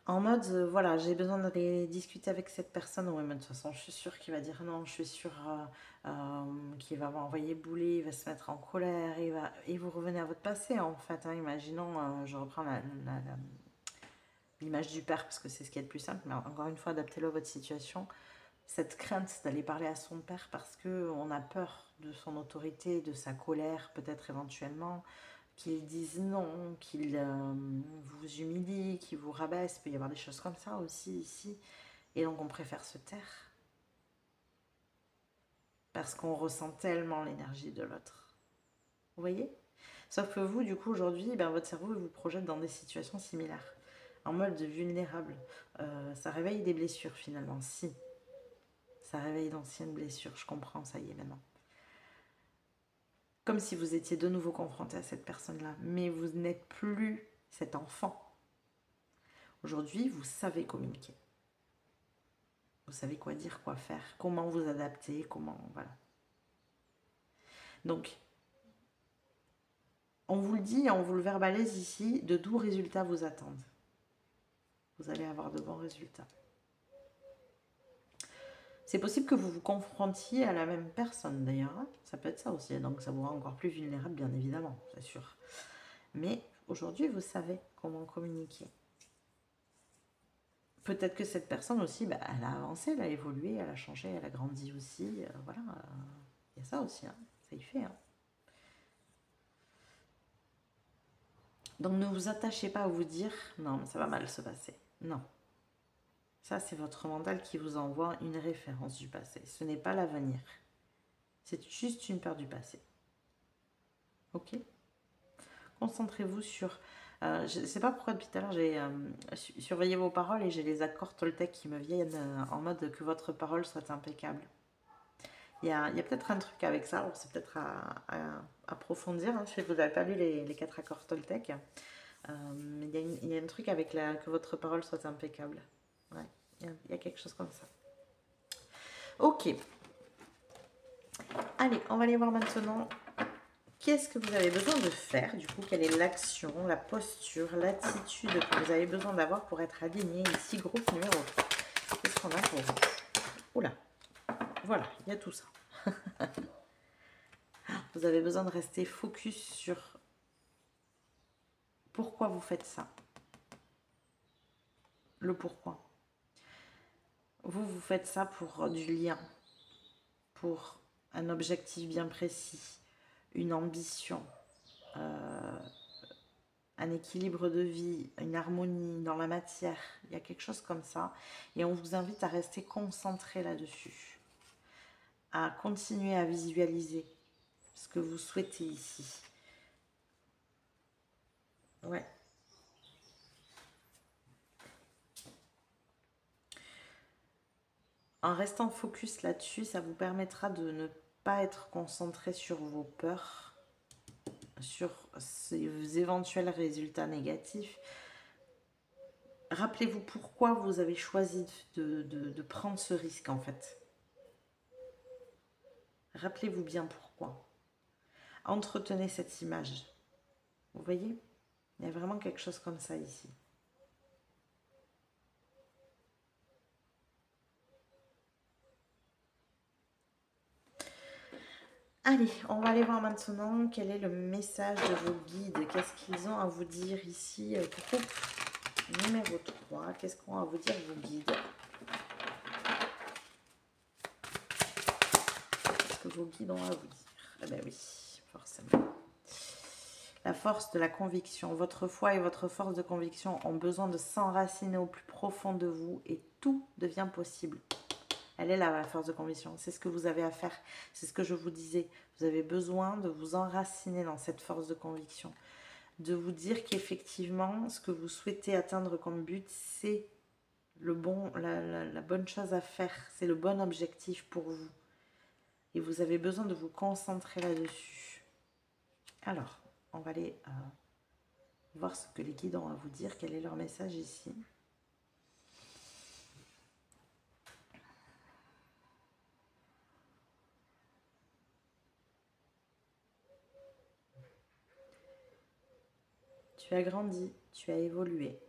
En mode, voilà, j'ai besoin d'aller discuter avec cette personne. Oui, mais de toute façon, je suis sûre qu'il va dire non. Je suis sûre qu'il va m'envoyer bouler, il va se mettre en colère. Et vous revenez à votre passé, en fait. Hein, imaginons, je reprends l'image du père, parce que c'est ce qui est le plus simple. Mais encore une fois, adaptez-le à votre situation. Cette crainte d'aller parler à son père parce qu'on a peur de son autorité, de sa colère, peut-être éventuellement, qu'il dise non, qu'il vous humilie, qu'il vous rabaisse. Il peut y avoir des choses comme ça aussi ici. Et donc on préfère se taire. Parce qu'on ressent tellement l'énergie de l'autre. Vous voyez? Sauf que vous, du coup, aujourd'hui, ben, votre cerveau vous projette dans des situations similaires. En mode vulnérable. Ça réveille des blessures finalement, si. Ça réveille d'anciennes blessures, je comprends, ça y est maintenant. Comme si vous étiez de nouveau confronté à cette personne-là. Mais vous n'êtes plus cet enfant. Aujourd'hui, vous savez communiquer. Vous savez quoi dire, quoi faire, comment vous adapter, comment... Voilà. Donc, on vous le dit, on vous le verbalise ici, de doux résultats vous attendent. Vous allez avoir de bons résultats. C'est possible que vous vous confrontiez à la même personne d'ailleurs. Hein. Ça peut être ça aussi. Donc ça vous rend encore plus vulnérable, bien évidemment, c'est sûr. Mais aujourd'hui, vous savez comment communiquer. Peut-être que cette personne aussi, bah, elle a avancé, elle a évolué, elle a changé, elle a grandi aussi. Voilà, il y a ça aussi. Hein. Ça y fait. Hein. Donc ne vous attachez pas à vous dire « Non, mais ça va mal se passer ». Non. Ça, c'est votre mental qui vous envoie une référence du passé. Ce n'est pas l'avenir. C'est juste une peur du passé. Ok? Concentrez-vous sur... je ne sais pas pourquoi depuis tout à l'heure j'ai surveillé vos paroles et j'ai les accords Toltec qui me viennent en mode que votre parole soit impeccable. Il y a peut-être un truc avec ça, alors c'est peut-être à approfondir. Hein, si vous n'avez pas lu les 4 accords Toltec. Il y a un truc avec que votre parole soit impeccable. Ouais, il y a quelque chose comme ça. Ok. Allez, on va aller voir maintenant qu'est-ce que vous avez besoin de faire. Du coup, quelle est l'action, la posture, l'attitude que vous avez besoin d'avoir pour être aligné ici, groupe numéro 3. Qu'est-ce qu'on a pour vous? Oula, voilà, il y a tout ça. Vous avez besoin de rester focus sur pourquoi vous faites ça. Le pourquoi. Vous faites ça pour du lien, pour un objectif bien précis, une ambition, un équilibre de vie, une harmonie dans la matière. Il y a quelque chose comme ça. Et on vous invite à rester concentré là-dessus, à continuer à visualiser ce que vous souhaitez ici. Ouais. En restant focus là-dessus, ça vous permettra de ne pas être concentré sur vos peurs, sur ces éventuels résultats négatifs. Rappelez-vous pourquoi vous avez choisi de prendre ce risque en fait. Rappelez-vous bien pourquoi. Entretenez cette image. Vous voyez? Il y a vraiment quelque chose comme ça ici. Allez, on va aller voir maintenant quel est le message de vos guides. Qu'est-ce qu'ils ont à vous dire ici? Groupe numéro 3. Qu'est-ce qu'ont à vous dire vos guides? Qu'est-ce que vos guides ont à vous dire? Eh bien oui, forcément. La force de la conviction. Votre foi et votre force de conviction ont besoin de s'enraciner au plus profond de vous et tout devient possible. Elle est là, la force de conviction. C'est ce que vous avez à faire. C'est ce que je vous disais. Vous avez besoin de vous enraciner dans cette force de conviction. De vous dire qu'effectivement, ce que vous souhaitez atteindre comme but, c'est la bonne chose à faire. C'est le bon objectif pour vous. Et vous avez besoin de vous concentrer là-dessus. Alors, on va aller voir ce que les guides ont à vous dire. Quel est leur message ici ? Tu as grandi, tu as évolué.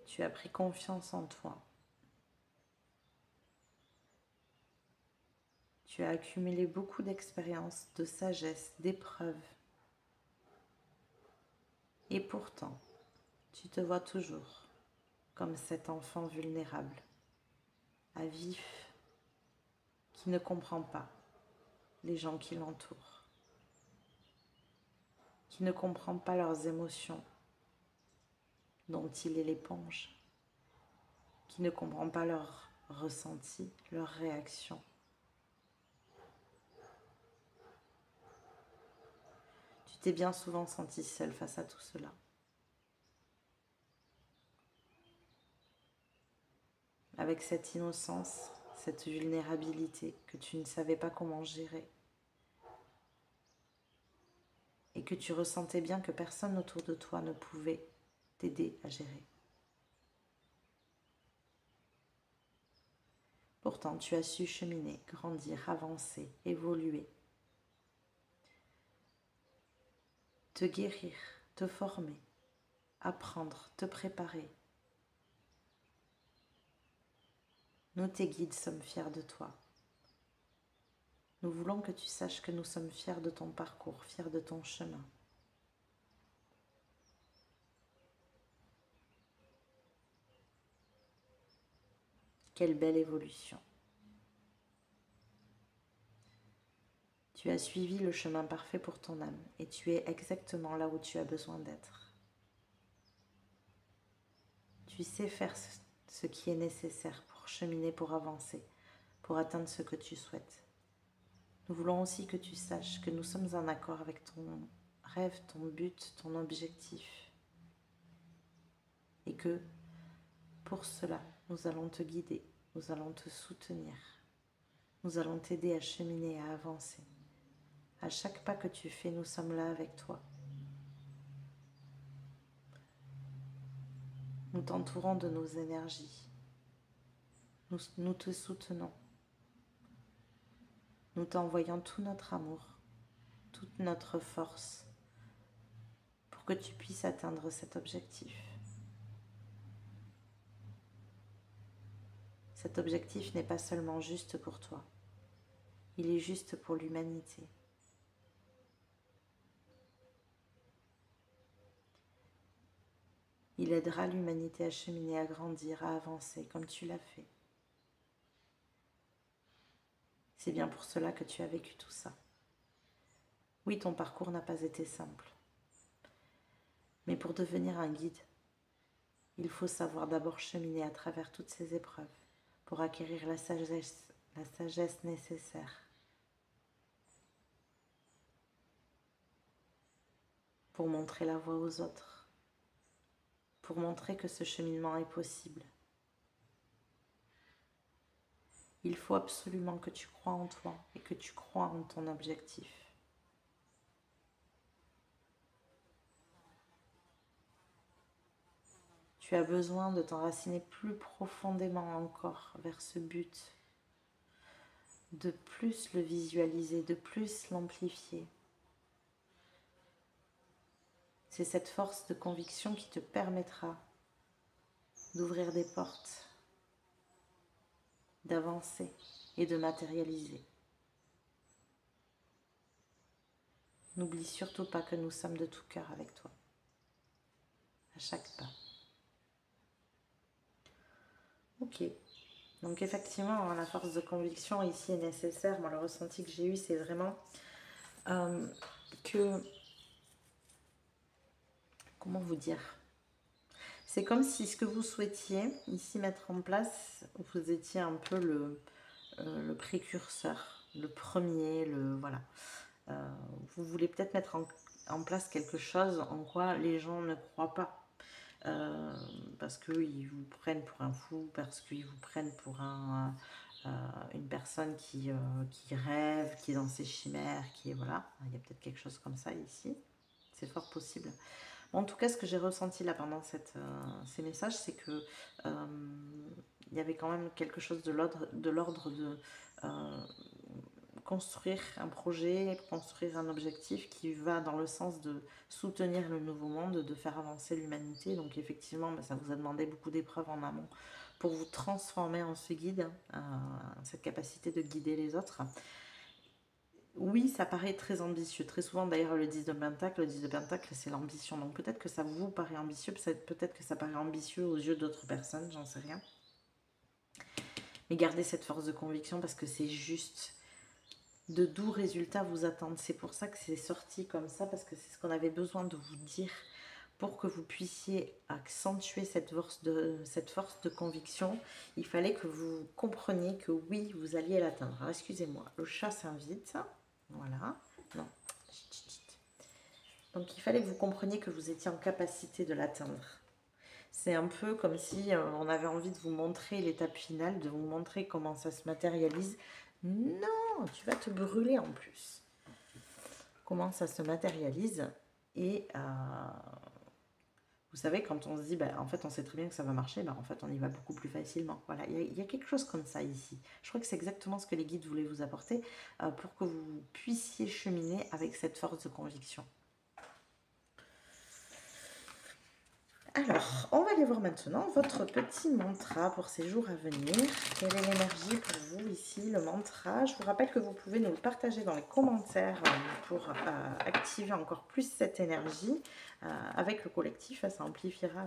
Tu as pris confiance en toi. Tu as accumulé beaucoup d'expériences, de sagesse, d'épreuves. Et pourtant, tu te vois toujours comme cet enfant vulnérable, à vif, qui ne comprend pas les gens qui l'entourent, qui ne comprend pas leurs émotions, dont il est l'éponge, qui ne comprend pas leurs ressentis, leurs réactions. Tu t'es bien souvent senti seul face à tout cela. Avec cette innocence, cette vulnérabilité que tu ne savais pas comment gérer et que tu ressentais bien que personne autour de toi ne pouvait t'aider à gérer. Pourtant, tu as su cheminer, grandir, avancer, évoluer, te guérir, te former, apprendre, te préparer. Nous, tes guides, sommes fiers de toi. Nous voulons que tu saches que nous sommes fiers de ton parcours, fiers de ton chemin. Quelle belle évolution. Tu as suivi le chemin parfait pour ton âme et tu es exactement là où tu as besoin d'être. Tu sais faire ce qui est nécessaire pour cheminer, pour avancer, pour atteindre ce que tu souhaites. Nous voulons aussi que tu saches que nous sommes en accord avec ton rêve, ton but, ton objectif. Et que pour cela, nous allons te guider, nous allons te soutenir, nous allons t'aider à cheminer, à avancer. À chaque pas que tu fais, nous sommes là avec toi. Nous t'entourons de nos énergies. Nous te soutenons. Nous t'envoyons tout notre amour, toute notre force pour que tu puisses atteindre cet objectif. Cet objectif n'est pas seulement juste pour toi, il est juste pour l'humanité. Il aidera l'humanité à cheminer, à grandir, à avancer comme tu l'as fait. C'est bien pour cela que tu as vécu tout ça. Oui, ton parcours n'a pas été simple. Mais pour devenir un guide, il faut savoir d'abord cheminer à travers toutes ces épreuves pour acquérir la sagesse nécessaire pour montrer la voie aux autres, pour montrer que ce cheminement est possible. Il faut absolument que tu crois en toi et que tu crois en ton objectif. Tu as besoin de t'enraciner plus profondément encore vers ce but, de plus le visualiser, de plus l'amplifier. C'est cette force de conviction qui te permettra d'ouvrir des portes, d'avancer et de matérialiser. N'oublie surtout pas que nous sommes de tout cœur avec toi, à chaque pas. Ok, Donc effectivement, la force de conviction ici est nécessaire. Moi, le ressenti que j'ai eu, c'est vraiment que... Comment vous dire? C'est comme si ce que vous souhaitiez ici mettre en place, vous étiez un peu le précurseur, le premier, voilà. Vous voulez peut-être mettre en place quelque chose en quoi les gens ne croient pas. Parce qu'ils vous prennent pour un fou, parce qu'ils vous prennent pour une personne qui rêve, qui est dans ses chimères, qui est... Voilà, il y a peut-être quelque chose comme ça ici. C'est fort possible. En tout cas, ce que j'ai ressenti là pendant ces messages, c'est que il y avait quand même quelque chose de l'ordre de construire un projet, construire un objectif qui va dans le sens de soutenir le nouveau monde, de faire avancer l'humanité. Donc effectivement, ça vous a demandé beaucoup d'épreuves en amont pour vous transformer en ce guide, cette capacité de guider les autres. Oui, ça paraît très ambitieux. Très souvent, d'ailleurs, le 10 de Pentacle, c'est l'ambition. Donc peut-être que ça vous paraît ambitieux, peut-être que ça paraît ambitieux aux yeux d'autres personnes, j'en sais rien. Mais gardez cette force de conviction parce que c'est juste. De doux résultats vous attendent. C'est pour ça que c'est sorti comme ça, parce que c'est ce qu'on avait besoin de vous dire pour que vous puissiez accentuer cette force de conviction. Il fallait que vous compreniez que oui, vous alliez l'atteindre. Alors, excusez-moi, le chat s'invite. Voilà. Non. Donc, il fallait que vous compreniez que vous étiez en capacité de l'atteindre. C'est un peu comme si on avait envie de vous montrer l'étape finale, de vous montrer comment ça se matérialise. Non, tu vas te brûler en plus. Comment ça se matérialise. Et vous savez, quand on se dit, en fait, on sait très bien que ça va marcher, en fait, on y va beaucoup plus facilement. Voilà, il y a quelque chose comme ça ici. Je crois que c'est exactement ce que les guides voulaient vous apporter pour que vous puissiez cheminer avec cette force de conviction. Alors, on va aller voir maintenant votre petit mantra pour ces jours à venir. Quelle est l'énergie pour vous ici, le mantra? Je vous rappelle que vous pouvez nous le partager dans les commentaires pour activer encore plus cette énergie avec le collectif. Ça amplifiera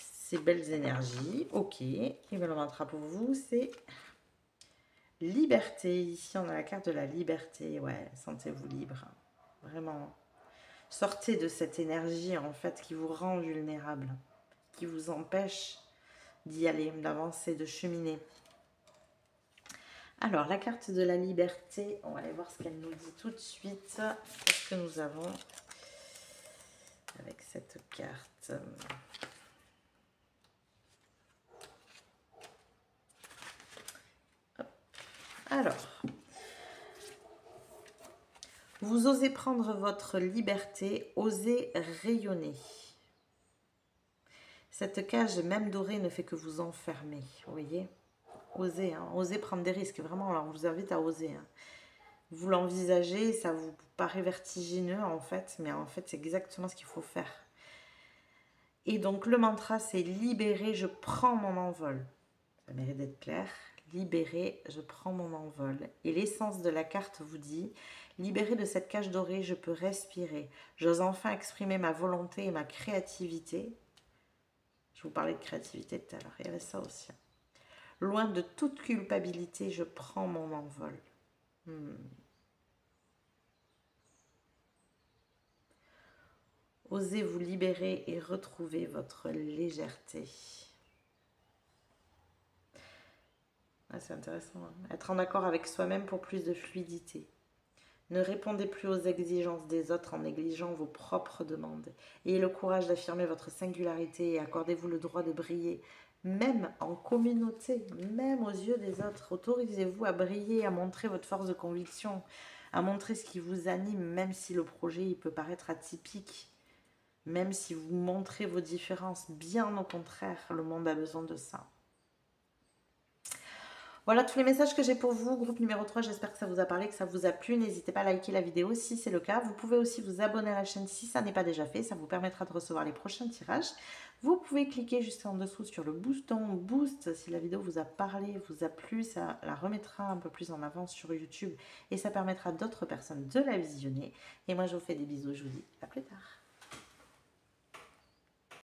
ces belles énergies. Ok, et bien le mantra pour vous, c'est liberté. Ici, on a la carte de la liberté. Ouais, sentez-vous libre. Vraiment. Sortez de cette énergie en fait qui vous rend vulnérable, qui vous empêche d'y aller, d'avancer, de cheminer. Alors, la carte de la liberté, on va aller voir ce qu'elle nous dit tout de suite. Qu'est-ce que nous avons avec cette carte? Hop. Alors, vous osez prendre votre liberté, osez rayonner. Cette cage, même dorée, ne fait que vous enfermer, vous voyez? Osez, hein, osez prendre des risques, vraiment, alors on vous invite à oser. Hein. Vous l'envisagez, ça vous paraît vertigineux en fait, mais en fait c'est exactement ce qu'il faut faire. Et donc le mantra c'est libérer, je prends mon envol. Ça mérite d'être clair. Libérer, je prends mon envol. Et l'essence de la carte vous dit, libéré de cette cage dorée, je peux respirer. J'ose enfin exprimer ma volonté et ma créativité. Je vous parlais de créativité tout à l'heure, il y avait ça aussi. Loin de toute culpabilité, je prends mon envol. Osez vous libérer et retrouver votre légèreté. Ah, c'est intéressant. Hein. Être en accord avec soi-même pour plus de fluidité. Ne répondez plus aux exigences des autres en négligeant vos propres demandes. Ayez le courage d'affirmer votre singularité et accordez-vous le droit de briller, même en communauté, même aux yeux des autres. Autorisez-vous à briller, à montrer votre force de conviction, à montrer ce qui vous anime, même si le projet il peut paraître atypique, même si vous montrez vos différences. Bien au contraire, le monde a besoin de ça. Voilà tous les messages que j'ai pour vous, groupe numéro 3, j'espère que ça vous a parlé, que ça vous a plu. N'hésitez pas à liker la vidéo si c'est le cas. Vous pouvez aussi vous abonner à la chaîne si ça n'est pas déjà fait, ça vous permettra de recevoir les prochains tirages. Vous pouvez cliquer juste en dessous sur le bouton boost si la vidéo vous a parlé, vous a plu, ça la remettra un peu plus en avant sur YouTube et ça permettra à d'autres personnes de la visionner. Et moi je vous fais des bisous, je vous dis à plus tard.